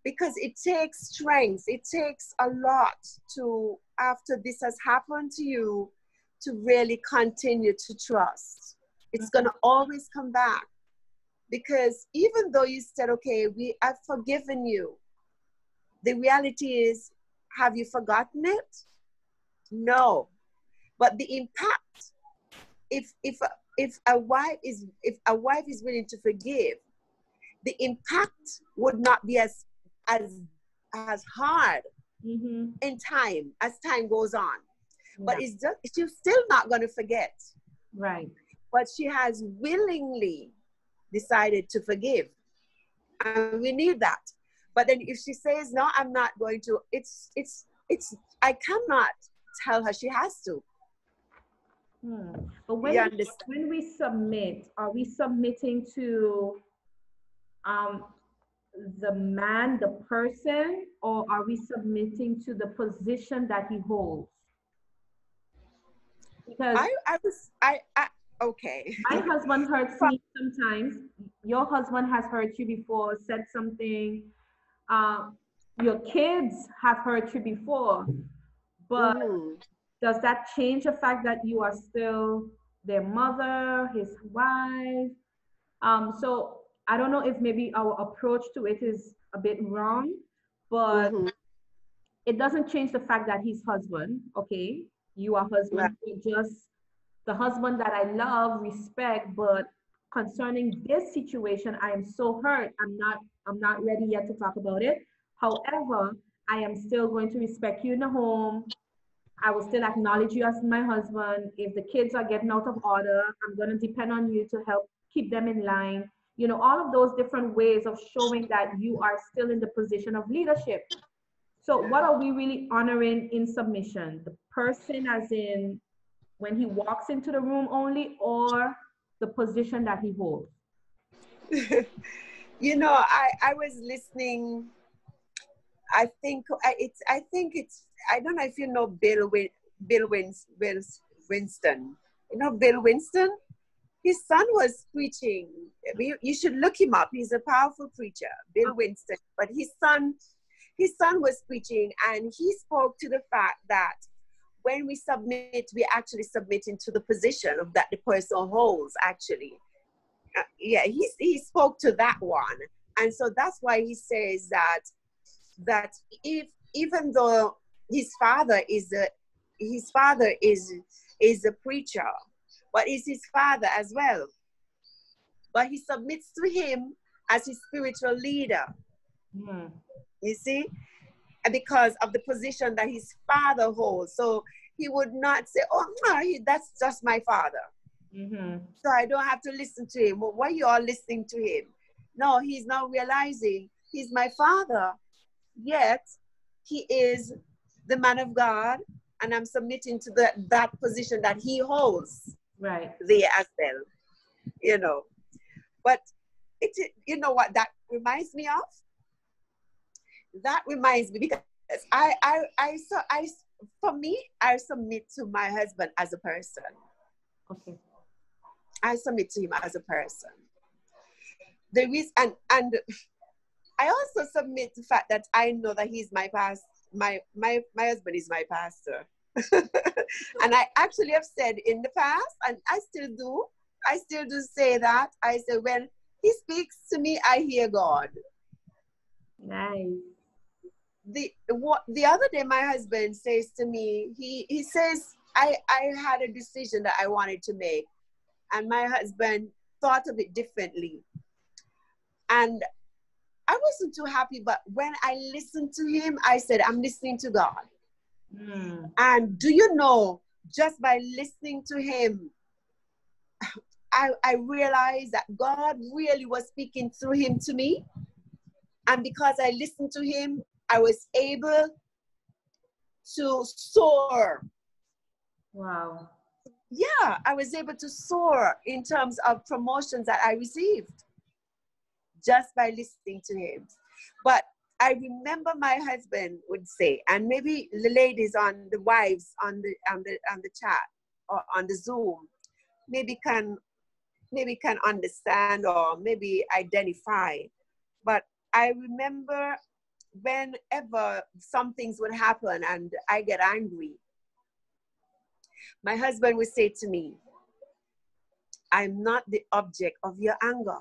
Because it takes strength. It takes a lot to, after this has happened to you, to really continue to trust. It's going to always come back. Because even though you said, okay, I've forgiven you, the reality is, have you forgotten it? No. But the impact, if a wife is willing to forgive, the impact would not be as hard Mm-hmm. in time as time goes on. Yeah. But she's still not going to forget. Right. But she has willingly decided to forgive. And we need that. But then if she says, no, I'm not going to, I cannot tell her she has to. But when we submit, are we submitting to the man, the person, or are we submitting to the position that he holds? Because okay. my husband hurts me sometimes. Your husband has hurt you before, said something. Your kids have hurt you before. But does that change the fact that you are still their mother, his wife? So I don't know if maybe our approach to it is a bit wrong, but it doesn't change the fact that he's husband. Okay, you are husband. You're just the husband that I love, respect, but concerning this situation, I am so hurt. I'm not ready yet to talk about it. However, I am still going to respect you in the home. I will still acknowledge you as my husband. If the kids are getting out of order, I'm going to depend on you to help keep them in line. All of those different ways of showing that you are still in the position of leadership. So what are we really honoring in submission? The person as in when he walks into the room only, or the position that he holds? I was listening. I don't know if you know Winston. You know Bill Winston? His son was preaching. You should look him up. He's a powerful preacher, Bill Winston. But his son was preaching, and he spoke to the fact that when we submit, we're actually submitting to the position of that the person holds, actually. Yeah, he spoke to that one. And so that's why he says that if, even though his father is a preacher, but is his father as well, but he submits to him as his spiritual leader. You see, and because of the position that his father holds, so he would not say, oh no, that's just my father, so I don't have to listen to him. Well, why are you all listening to him? No, he's now realizing he's my father, yet he is the man of God, and I'm submitting to that position that he holds Right there as well, you know. But you know what that reminds me of? That reminds me, because for me, I submit to my husband as a person. okay I submit to him as a person. There is, and I also submit the fact that I know that he's my past. My husband is my pastor. And I actually have said in the past, and I still do say that. I say, when he speaks to me, I hear God. nice The other day, my husband says to me, he says, I had a decision that I wanted to make, and my husband thought of it differently. And I wasn't too happy, but when I listened to him, I said, I'm listening to God. And do you know, just by listening to him, I realized that God really was speaking through him to me. And because I listened to him, I was able to soar. wow Yeah, I was able to soar in terms of promotions that I received just by listening to him. But I remember my husband would say, and maybe the ladies, on the wives on the chat or on the Zoom, maybe can understand or maybe identify. But I remember whenever some things would happen and I get angry, my husband would say to me, I'm not the object of your anger.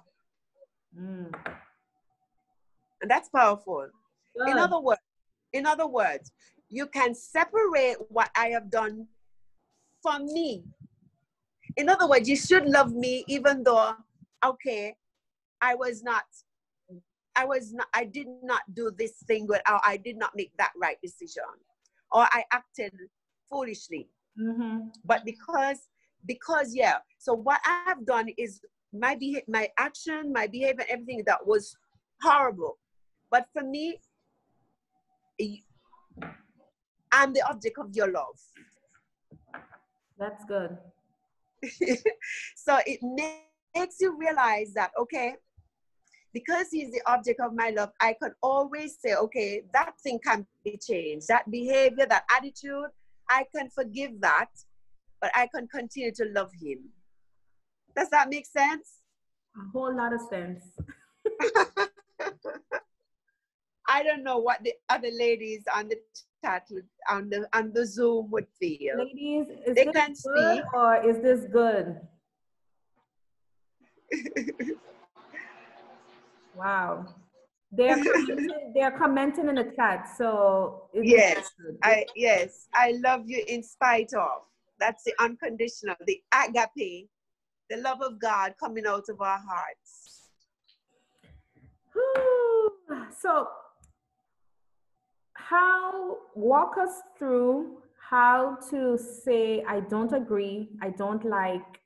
And that's powerful. Good. In other words, you can separate what I have done from me. In other words, you should love me even though, okay, I did not do this thing good, or I did not make that right decision, or I acted foolishly. But because yeah, so what I have done is my action, my behavior, everything that was horrible. But for me, I'm the object of your love. That's good. So it makes you realize that, okay, because he's the object of my love, I can always say, okay, that thing can be changed. That behavior, that attitude, I can forgive that, but I can continue to love him. Does that make sense? A whole lot of sense. I don't know what the other ladies on the chat on the Zoom would feel. Ladies, is They this can good speak. or is this good? Wow. They're commenting in the chat, so Yes, I love you in spite of. That's the unconditional, the agape, the love of God coming out of our hearts. So walk us through how to say I don't agree, I don't like,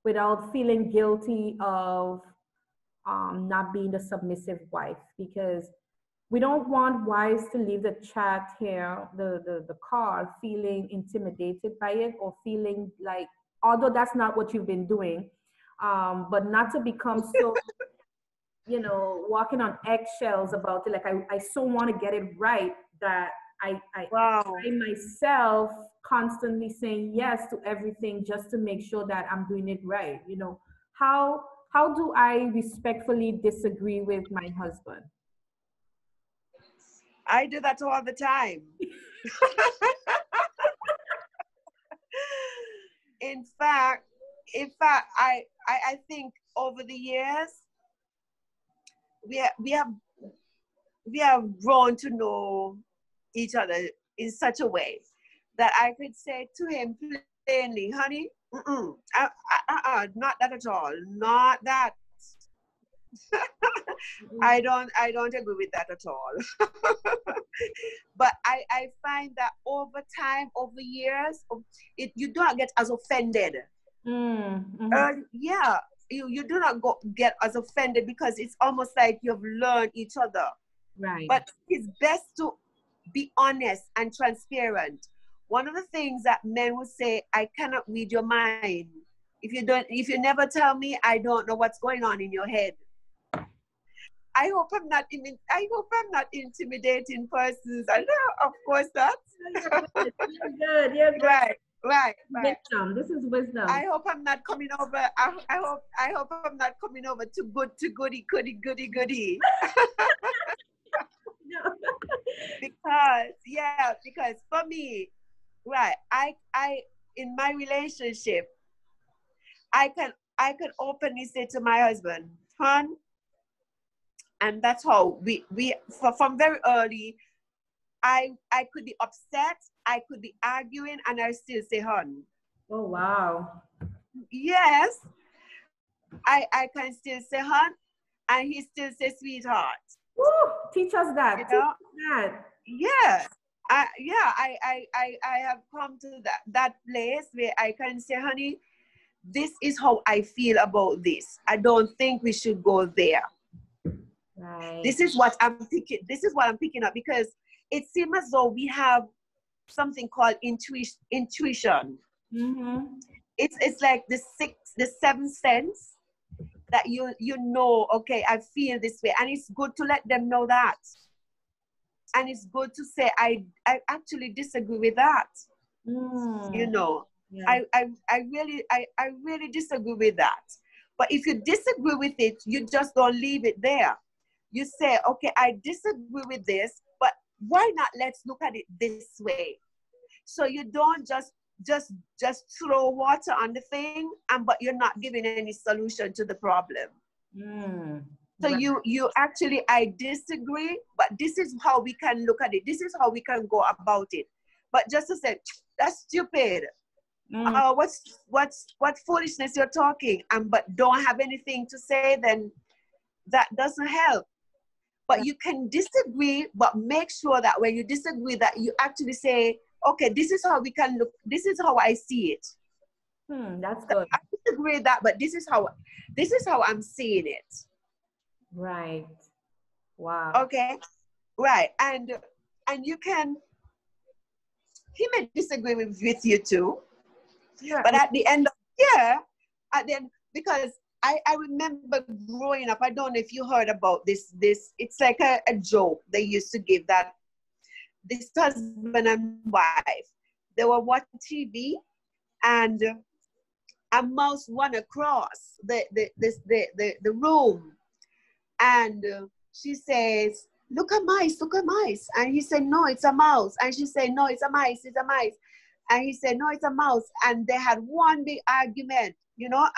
without feeling guilty of not being the submissive wife, because we don't want wives to leave the chat here, the call, feeling intimidated by it, or feeling like, although that's not what you've been doing, but not to become so, walking on eggshells about it. Like I so want to get it right that I find myself constantly saying yes to everything just to make sure that I'm doing it right. How do I respectfully disagree with my husband? I do that all the time. In fact, I think over the years, we have grown to know each other in such a way that I could say to him plainly, honey, not that at all, not that. I don't agree with that at all. But I find that over time, over years, you don't get as offended. Yeah, you do not get as offended because it's almost like you've learned each other. Right. But it's best to be honest and transparent. One of the things that men would say, I cannot read your mind. If you never tell me, I don't know what's going on in your head. I hope I'm not intimidating persons. I know, of course not. You're good. Right. Wisdom. This is wisdom. I hope I'm not coming over. I hope I'm not coming over too goody. Because for me, right, I in my relationship, I can openly say to my husband, hon, and that's how we from very early, I could be upset, I could be arguing, and I still say hon. Oh wow. Yes, I can still say hon, and he still says sweetheart. Woo, teach us that. You know? Teach us that. Yeah. I have come to that place where I can say, honey, this is how I feel about this. I don't think we should go there. Right. This is what I'm picking up because it seems as though we have something called intuition. Mm-hmm. It's like the seventh sense that you know, okay, I feel this way, and it's good to let them know that. And it's good to say, I actually disagree with that. You know, yeah. I really disagree with that. But if you disagree with it, you just don't leave it there. You say, okay, I disagree with this, but why not let's look at it this way? So you don't just throw water on the thing, but you're not giving any solution to the problem. So right. you actually, I disagree, but this is how we can look at it. This is how we can go about it. But just to say, that's stupid. What foolishness you're talking, but don't have anything to say, then that doesn't help. But you can disagree, but make sure that when you disagree that you actually say, okay, this is how we can look, this is how I see it. That's good. I disagree with that, but this is how I'm seeing it. Right. Wow. Okay. Right. And you can, he may disagree with you too. Yeah. But at the end because I remember growing up, I don't know if you heard about this, it's like a joke they used to give, that this husband and wife, they were watching TV and a mouse ran across the room. And she says, look at mice. And he said, no, it's a mouse. And she said, no, it's a mice. And he said, no, it's a mouse. And they had one big argument,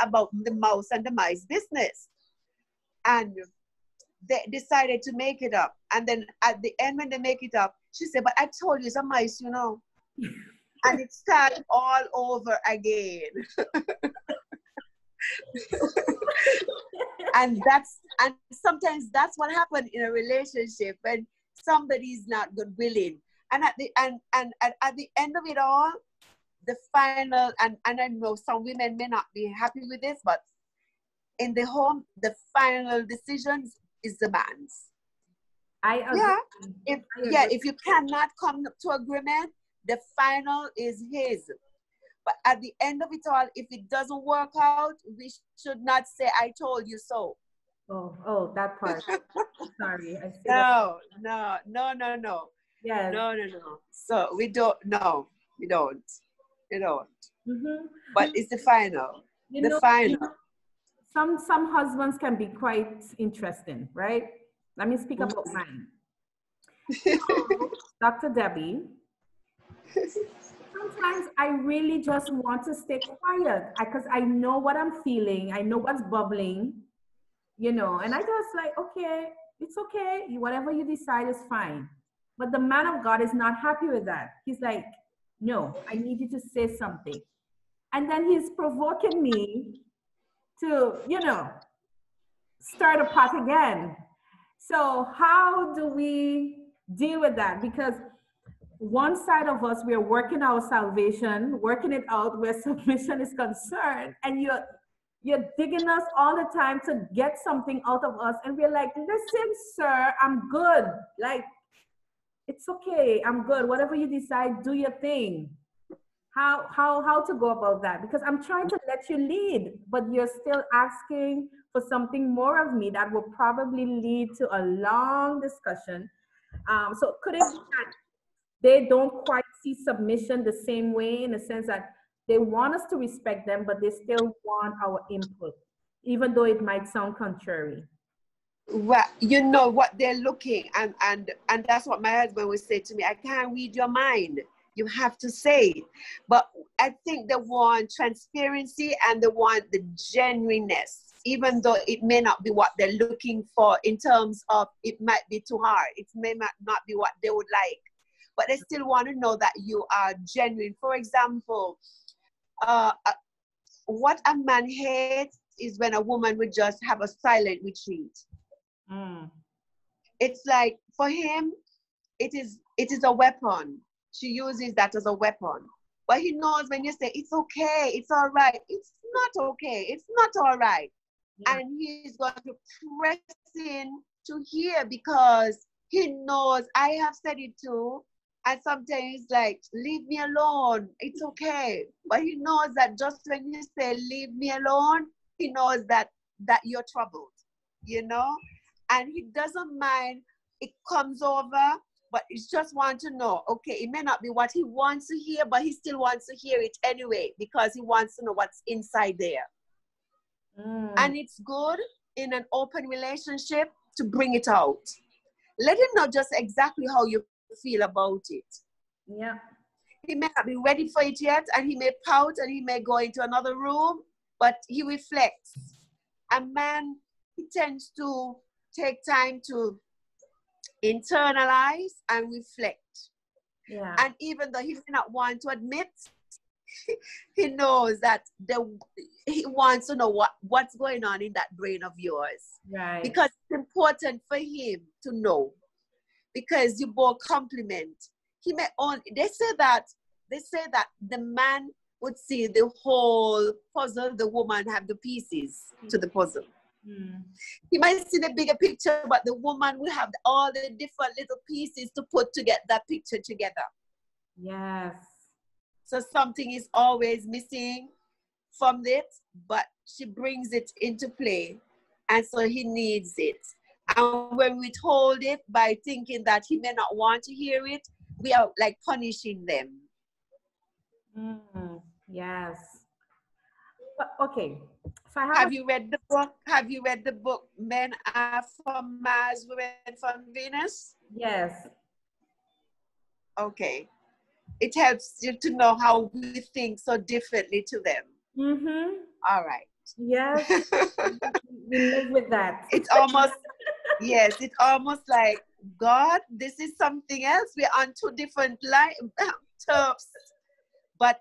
about the mouse and the mice business. And they decided to make it up. And then at the end, when they make it up, she said, but I told you it's a mice, And it started all over again. And sometimes that's what happened in a relationship when somebody's not good willing. And at the end of it all, the final, and I know some women may not be happy with this, but in the home, the final decision is the man's. I agree. If you cannot come to agreement, the final is his. But at the end of it all, if it doesn't work out, we should not say, I told you so. Oh, that part. Sorry. I see No. Yes. No. So we don't. Mm-hmm. But it's the final. Final. Some husbands can be quite interesting, right? Let me speak about mine. So, Dr. Debbie, sometimes I really just want to stay quiet because I know what I'm feeling. I know what's bubbling, you know, and I just like, okay, it's okay. Whatever you decide is fine. But the man of God is not happy with that. He's like, no, I need you to say something. And then he's provoking me to, you know, start a pot again. So how do we deal with that? Because one side of us, we are working our salvation, working it out where submission is concerned, and you're digging us all the time to get something out of us, and we're like, listen, sir, I'm good. Like, it's okay, I'm good. Whatever you decide, do your thing. How to go about that? Because I'm trying to let you lead, but you're still asking for something more of me that will probably lead to a long discussion. So could it be that they don't quite see submission the same way, in the sense that they want us to respect them, but they still want our input, even though it might sound contrary? Well, you know what they're looking, and that's what my husband would say to me. I can't read your mind. You have to say it. But I think they want transparency and they want the genuineness, even though it may not be what they're looking for in terms of it might be too hard. It may not be what they would like, but they still want to know that you are genuine. For example, what a man hates is when a woman would just have a silent retreat. It's like, for him, it is a weapon. She uses that as a weapon. But he knows when you say, it's okay, it's all right, it's not okay, it's not all right. Yeah. And he's going to press in to hear, because he knows I have said it too. And sometimes he's like, leave me alone, it's okay. But he knows that just when you say, leave me alone, he knows that you're troubled, you know? And he doesn't mind, it comes over, but he just wants to know, okay, it may not be what he wants to hear, but he still wants to hear it anyway, because he wants to know what's inside there. And it's good in an open relationship to bring it out. Let him know just exactly how you feel about it. Yeah. He may not be ready for it yet, and he may pout, and he may go into another room, but he reflects. A man, he tends to take time to internalize and reflect. Yeah. And even though he may not want to admit, he knows that he wants to know what's going on in that brain of yours. Right. Because it's important for him to know. Because you both complement. He may they say that the man would see the whole puzzle, the woman have the pieces to the puzzle. He might see the bigger picture, but the woman will have all the different little pieces to put to get that picture together. Yes. So something is always missing from it, but she brings it into play, and so he needs it. And when we withhold it by thinking that he may not want to hear it, we are like punishing them. Yes. But, okay. So have you read the book? Have you read the book Men Are from Mars, Women from Venus? Yes. Okay. It helps you to know how we think so differently to them. All right. Yes. We live with that. It's almost, yes, it's almost like, God, this is something else. We're on two different terms, but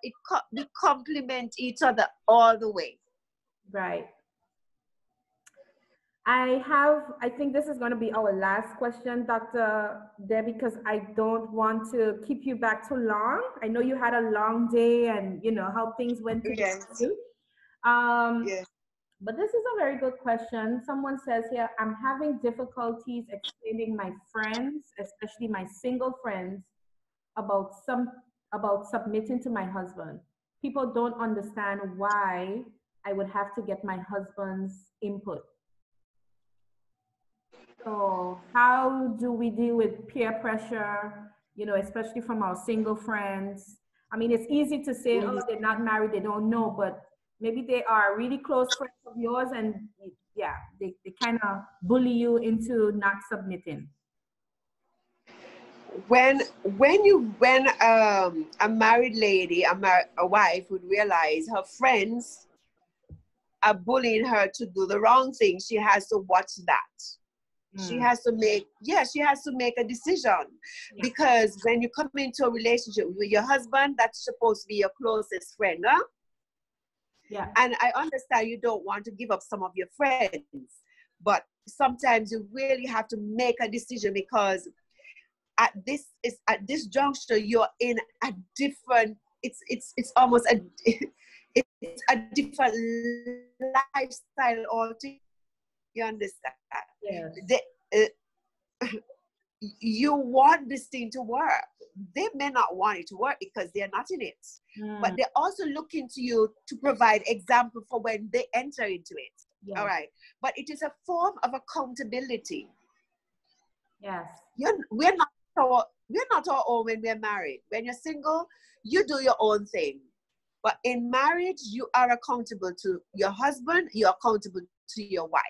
we complement each other all the way. Right. I think this is going to be our last question, Dr. Debbie, because I don't want to keep you back too long. I know you had a long day, and you know how things went today. Yes. Yes. But this is a very good question. Someone says here, I'm having difficulties explaining my friends, especially my single friends, about submitting to my husband. People don't understand why I would have to get my husband's input. So how do we deal with peer pressure, you know, especially from our single friends? I mean, it's easy to say, oh, they're not married, they don't know, but maybe they are really close friends of yours, and yeah, they kind of bully you into not submitting. when a married lady, a wife would realize her friends are bullying her to do the wrong thing, she has to watch that. She has to make a decision. Because when you come into a relationship with your husband, that's supposed to be your closest friend, huh? Yeah. And I understand you don't want to give up some of your friends, but sometimes you really have to make a decision, because at this juncture you're in a different, it's almost a it's a different lifestyle altogether. You understand? Yes. You want this thing to work. They may not want it to work because they're not in it, but they're also looking to you to provide example for when they enter into it. Yes. All right, but it is a form of accountability. Yes. We're not our own when we're married. When you're single, you do your own thing. But in marriage, you are accountable to your husband, you're accountable to your wife.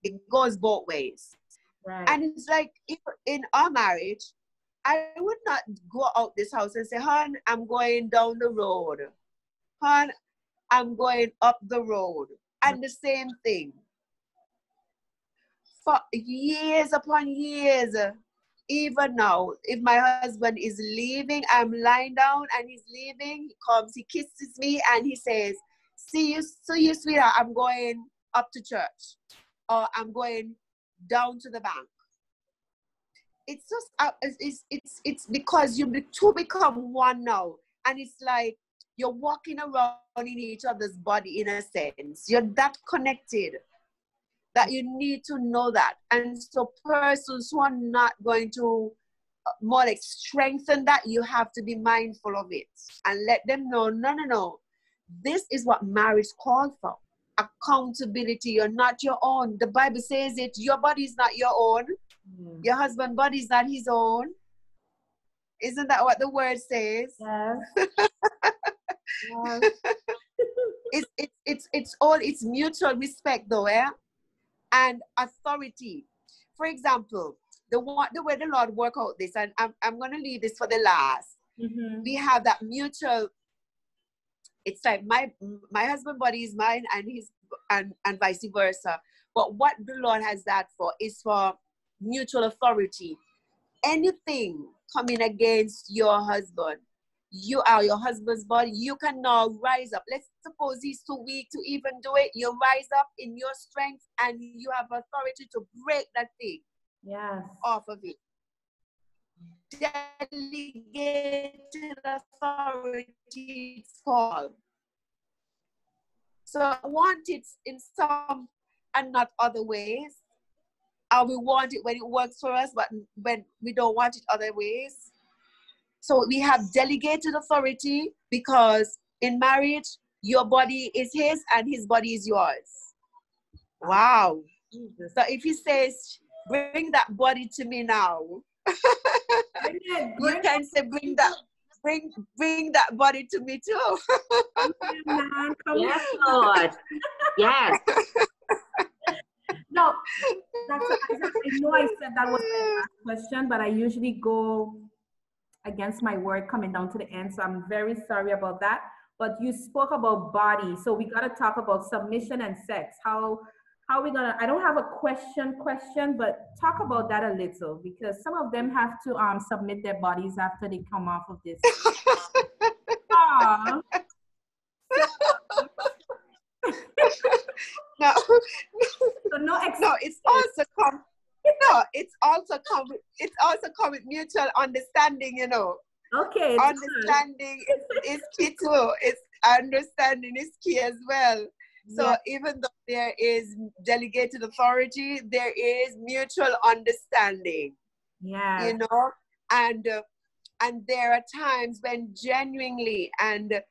It goes both ways. Right. And it's like, if in our marriage, I would not go out this house and say, hon, I'm going down the road. Hon, I'm going up the road. And the same thing. For years upon years, even now, if my husband is leaving, I'm lying down and he's leaving, he comes, he kisses me and he says, see you, sweetheart, I'm going up to church, or I'm going down to the bank. It's just, it's because you two become one now. And it's like you're walking around in each other's body in a sense. You're that connected that you need to know that. And so persons who are not going to more like strengthen that, you have to be mindful of it and let them know, no. This is what marriage calls for. Accountability. You're not your own. The Bible says it. Your body is not your own. Your husband's body is not his own. Isn't that what the word says? Yes. Yes. It's mutual respect though, and authority. For example, the way the Lord work out this, and I'm going to leave this for the last. We have that mutual. It's like my husband body is mine, and his and vice versa. But what the Lord has that for is for mutual authority. Anything coming against your husband, you are your husband's body. You can now rise up. Let's suppose he's too weak to even do it. You rise up in your strength, and you have authority to break that thing. Yes. Off of it. Delegated authority, it's called. So I want it in some and not other ways. We want it when it works for us, but when we don't want it other ways. So we have delegated authority, because in marriage, your body is his and his body is yours. Wow. Jesus. So if he says, bring that body to me now, you can say, bring that body to me too. Yes, Lord. Yes. No, Dr. Isaac, I know I said that was my last question, but I usually go against my word coming down to the end, so I'm very sorry about that. But you spoke about body, so we got to talk about submission and sex. How we gonna? I don't have a question, but talk about that a little, because some of them have to submit their bodies after they come off of this. No, so no, it's also come with mutual understanding, you know. Okay. Understanding is key too. It's understanding is key as well. So even though there is delegated authority, there is mutual understanding. Yeah. You know, and there are times when genuinely, and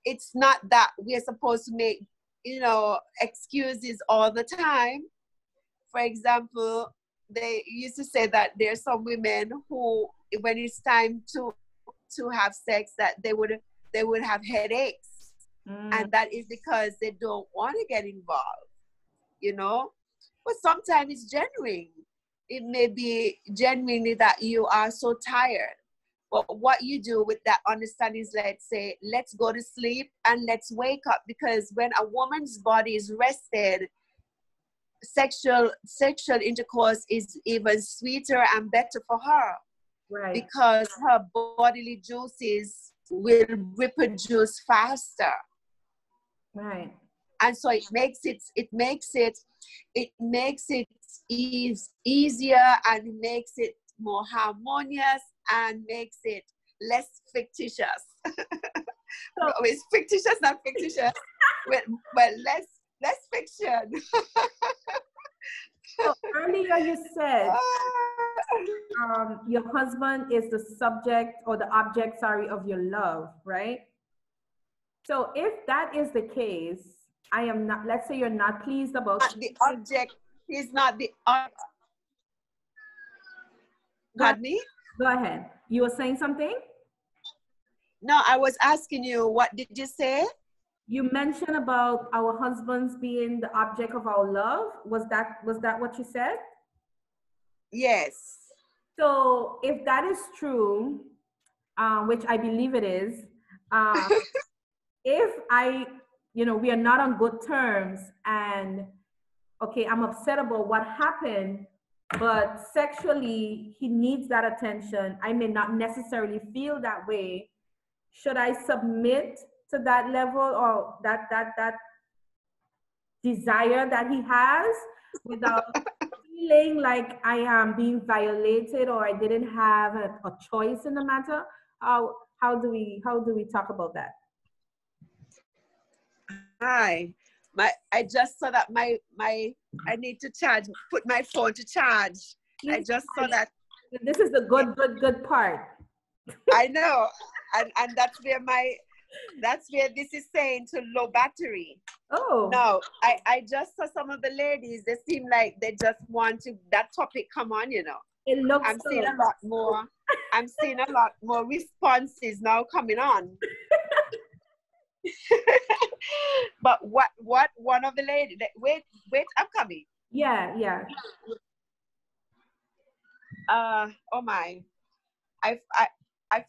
it's not that we are supposed to make, you know, excuses all the time. For example, they used to say that there's some women who, when it's time to have sex, that they would have headaches. And that is because they don't want to get involved, you know. But sometimes it's genuine. it may be genuinely that you are so tired. But what you do with that understanding is, let's say, let's go to sleep and let's wake up. Because when a woman's body is rested, sexual intercourse is even sweeter and better for her. Right. Because her bodily juices will reproduce faster. Right. And so it makes it easier, and makes it more harmonious, and makes it less fictitious. So, It's fictitious, not fictitious, but less fiction. so earlier you said your husband is the subject or the object, sorry, of your love, right? So if that is the case, I am not, let's say you're not pleased about The object is not the object. Pardon me? Go ahead. You were saying something? No, I was asking you, what did you say? You mentioned about our husbands being the object of our love. Was that what you said? Yes. So if that is true, which I believe it is, if we are not on good terms, and okay, I'm upset about what happened, but sexually he needs that attention. I may not necessarily feel that way. Should I submit to that level, or that desire that he has, without feeling like I am being violated or I didn't have a choice in the matter? How do we talk about that? Hi. I just saw that I need to put my phone to charge. I just saw that. This is the good part. I know. And that's where this is saying to low battery. Oh. No, I just saw some of the ladies, they seem like they just want that topic come on, It looks I'm seeing a lot more responses now coming on. But what one of the ladies, wait, I'm coming. Yeah. Oh my, I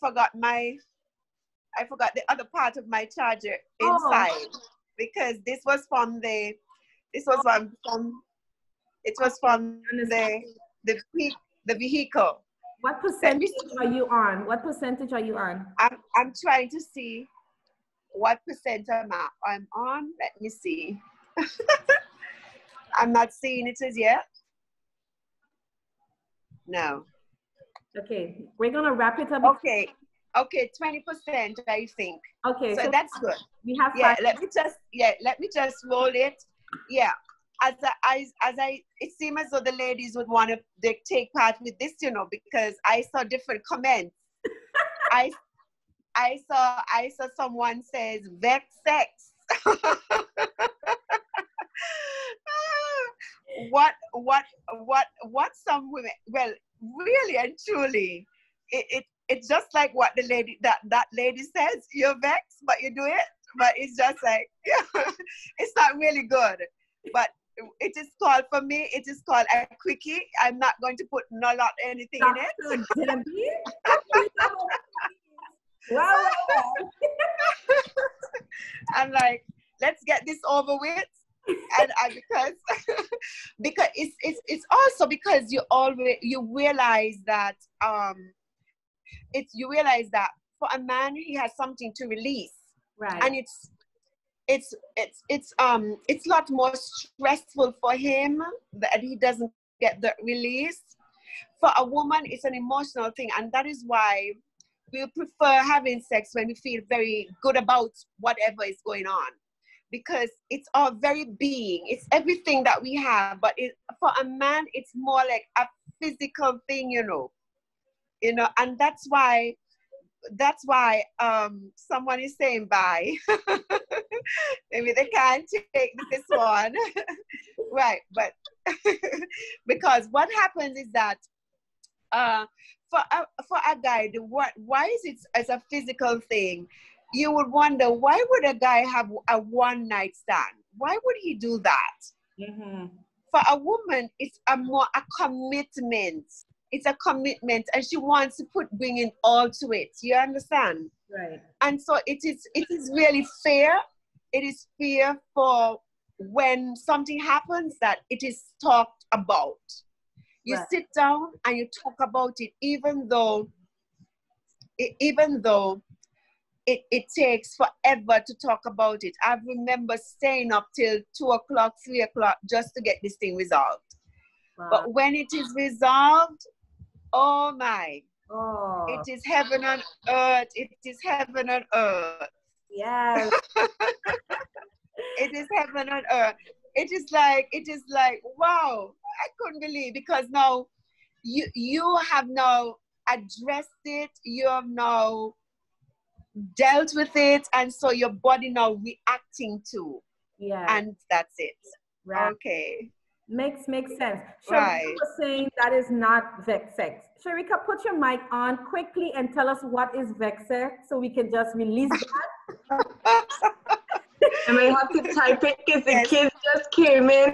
forgot the other part of my charger inside, because this was from the vehicle. What percentage are you on? I'm trying to see what percent I'm on. Let me see. I'm not seeing it as yet. No. Okay, we're gonna wrap it up. Okay, 20%, I think. Okay, so that's good. We have let me just roll it. Yeah, it seems as though the ladies would want to take part with this, because I saw different comments. I saw someone says vex sex. What some women, well, really and truly, it's just like what the lady that lady says, you're vexed, but you do it. But it's just like, it's not really good. But it is called, for me, it is called a quickie. I'm not going to put anything in it. Well. I'm like, let's get this over with. And because it's also because you realize that for a man, he has something to release, right? And it's a lot more stressful for him that he doesn't get the release. For a woman, it's an emotional thing, and that is why we prefer having sex when we feel very good about whatever is going on, because it's our very being, it's everything that we have. But for a man, it's more like a physical thing, and that's why someone is saying bye. Maybe they can't take this one. Right, but because what happens is that for a guy, why is it as a physical thing? You would wonder, why would a guy have a one night stand? Why would he do that? Mm-hmm. for a woman, it's a commitment. It's a commitment, and she wants to bring it all to it. You understand? Right. And so it is really fair. It is fair for when something happens that it is talked about. You Right. sit down and you talk about it, even though it takes forever to talk about it. I remember staying up till 2 o'clock, 3 o'clock just to get this thing resolved. Wow. But when it is resolved, oh my, Oh. it is heaven on earth. It is heaven on earth. Yes. It is heaven on earth. It is like, wow, I couldn't believe, because now you have now addressed it, you have now dealt with it, and so your body now reacting to. Yeah. And that's it. Right. Okay. Makes sense. Sharika Right. was saying that is not Vexex. Sharika, put your mic on quickly and tell us what is Vexex so we can just release that. I might have to type it because the kids just came in.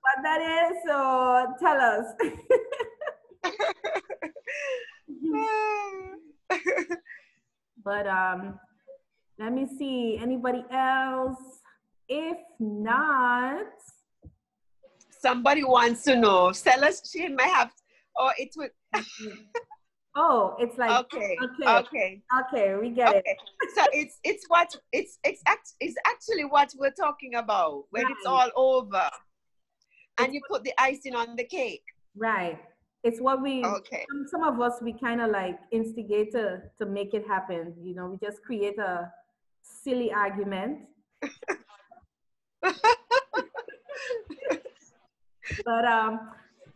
What that is, so tell us. But let me see, anybody else? If not, Somebody wants to know. Celestine may have, or it would. oh, it's like Okay. Okay, we get it. So it's actually what we're talking about when it's Right. all over, and you put the icing on the cake. Right. It's what we, Okay. some of us, we kind of like instigate to make it happen. You know, we just create a silly argument. But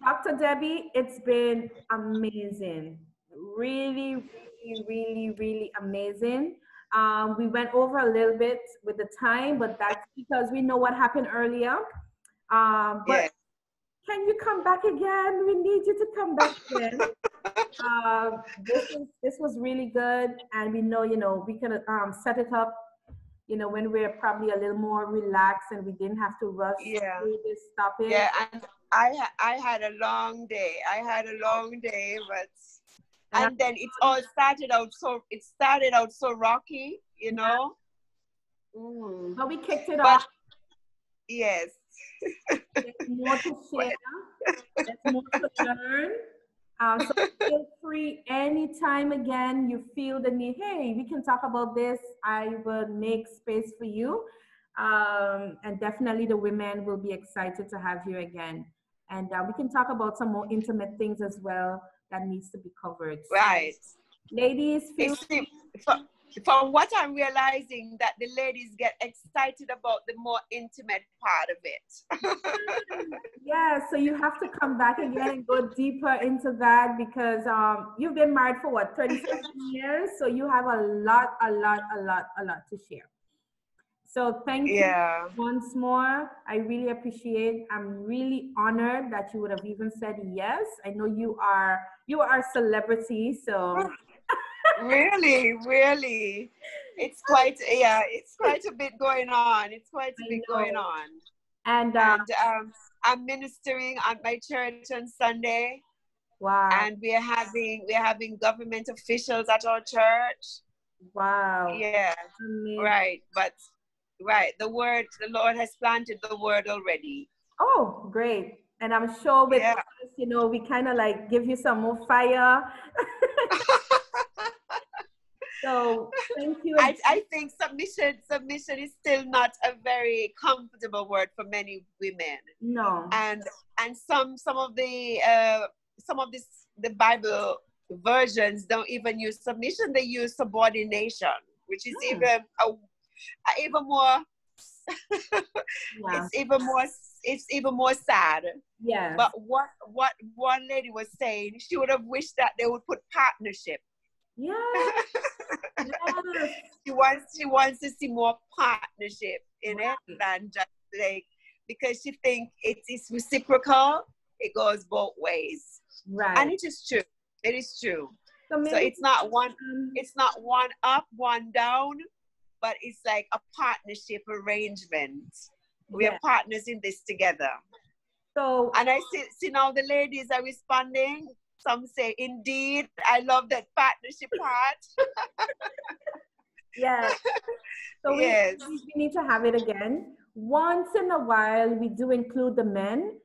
Dr. Debbie, it's been amazing. Really, really, really, really amazing. We went over a little bit with the time, but that's because we know what happened earlier. But Yeah. can you come back again? We need you to come back again. This was really good, and we know, you know, we can set it up, you know, when we're probably a little more relaxed and we didn't have to rush through this topic. Yeah, and I had a long day. But and then it all started out so rocky, you know. But we kicked it off. Yes. There's more to share. There's more to learn. So feel free anytime again you feel the need, hey, we can talk about this. I will make space for you. And definitely the women will be excited to have you again. And we can talk about some more intimate things as well that needs to be covered. Right. So, ladies, feel free. From what I'm realizing, that the ladies get excited about the more intimate part of it. Yeah, so you have to come back again and go deeper into that, because you've been married for what, 37 years? So you have a lot to share. So thank you once more. I really appreciate. I'm really honored that you would have even said yes. I know you are a celebrity, so. Really. It's quite a bit going on. And I'm ministering at my church on Sunday. Wow. And we're having government officials at our church. Wow. Yeah. Amazing. Right. But the Lord has planted the word already. Oh, great. And I'm sure with us, you know, we kind of like give you some more fire. So thank you. I think submission is still not a very comfortable word for many women. No. And some of the Bible versions don't even use submission; they use subordination, which is even more. It's even more sad. Yeah. But what one lady was saying, she would have wished that they would put partnership. Yeah. Yes. She wants to see more partnership in it than just like, because she thinks it is reciprocal. It goes both ways. Right. And it is true. It is true. So maybe, it's not one up, one down. but it's like a partnership arrangement. We Yes. are partners in this together. So, and I see now the ladies are responding. Some say, indeed, I love that partnership part. yeah. So Yes. we need to have it again. Once in a while, we do include the men.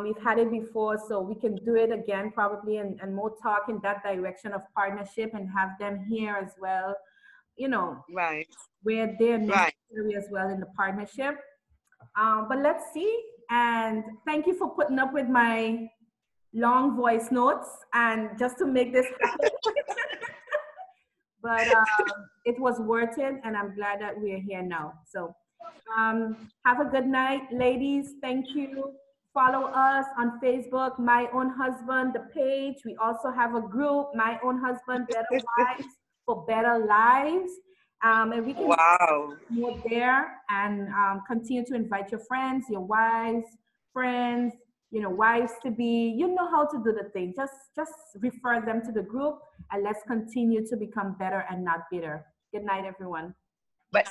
We've had it before, so we can do it again probably and more talk in that direction of partnership and have them here as well, you know, Right. where they're Right. necessary as well in the partnership. But let's see. And thank you for putting up with my long voice notes and just to make this happen. But it was worth it, and I'm glad that we're here now. So have a good night, ladies. Thank you. Follow us on Facebook, My Own Husband, the page. We also have a group, My Own Husband, Better Wives for Better Lives. And we can more there and continue to invite your friends, your wives, friends, you know, wives to be, you know how to do the thing. Just refer them to the group and let's continue to become better and not bitter. Good night, everyone. But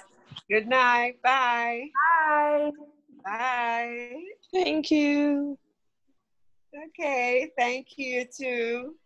good night. Bye. Bye. Bye. Thank you. Okay. Thank you too.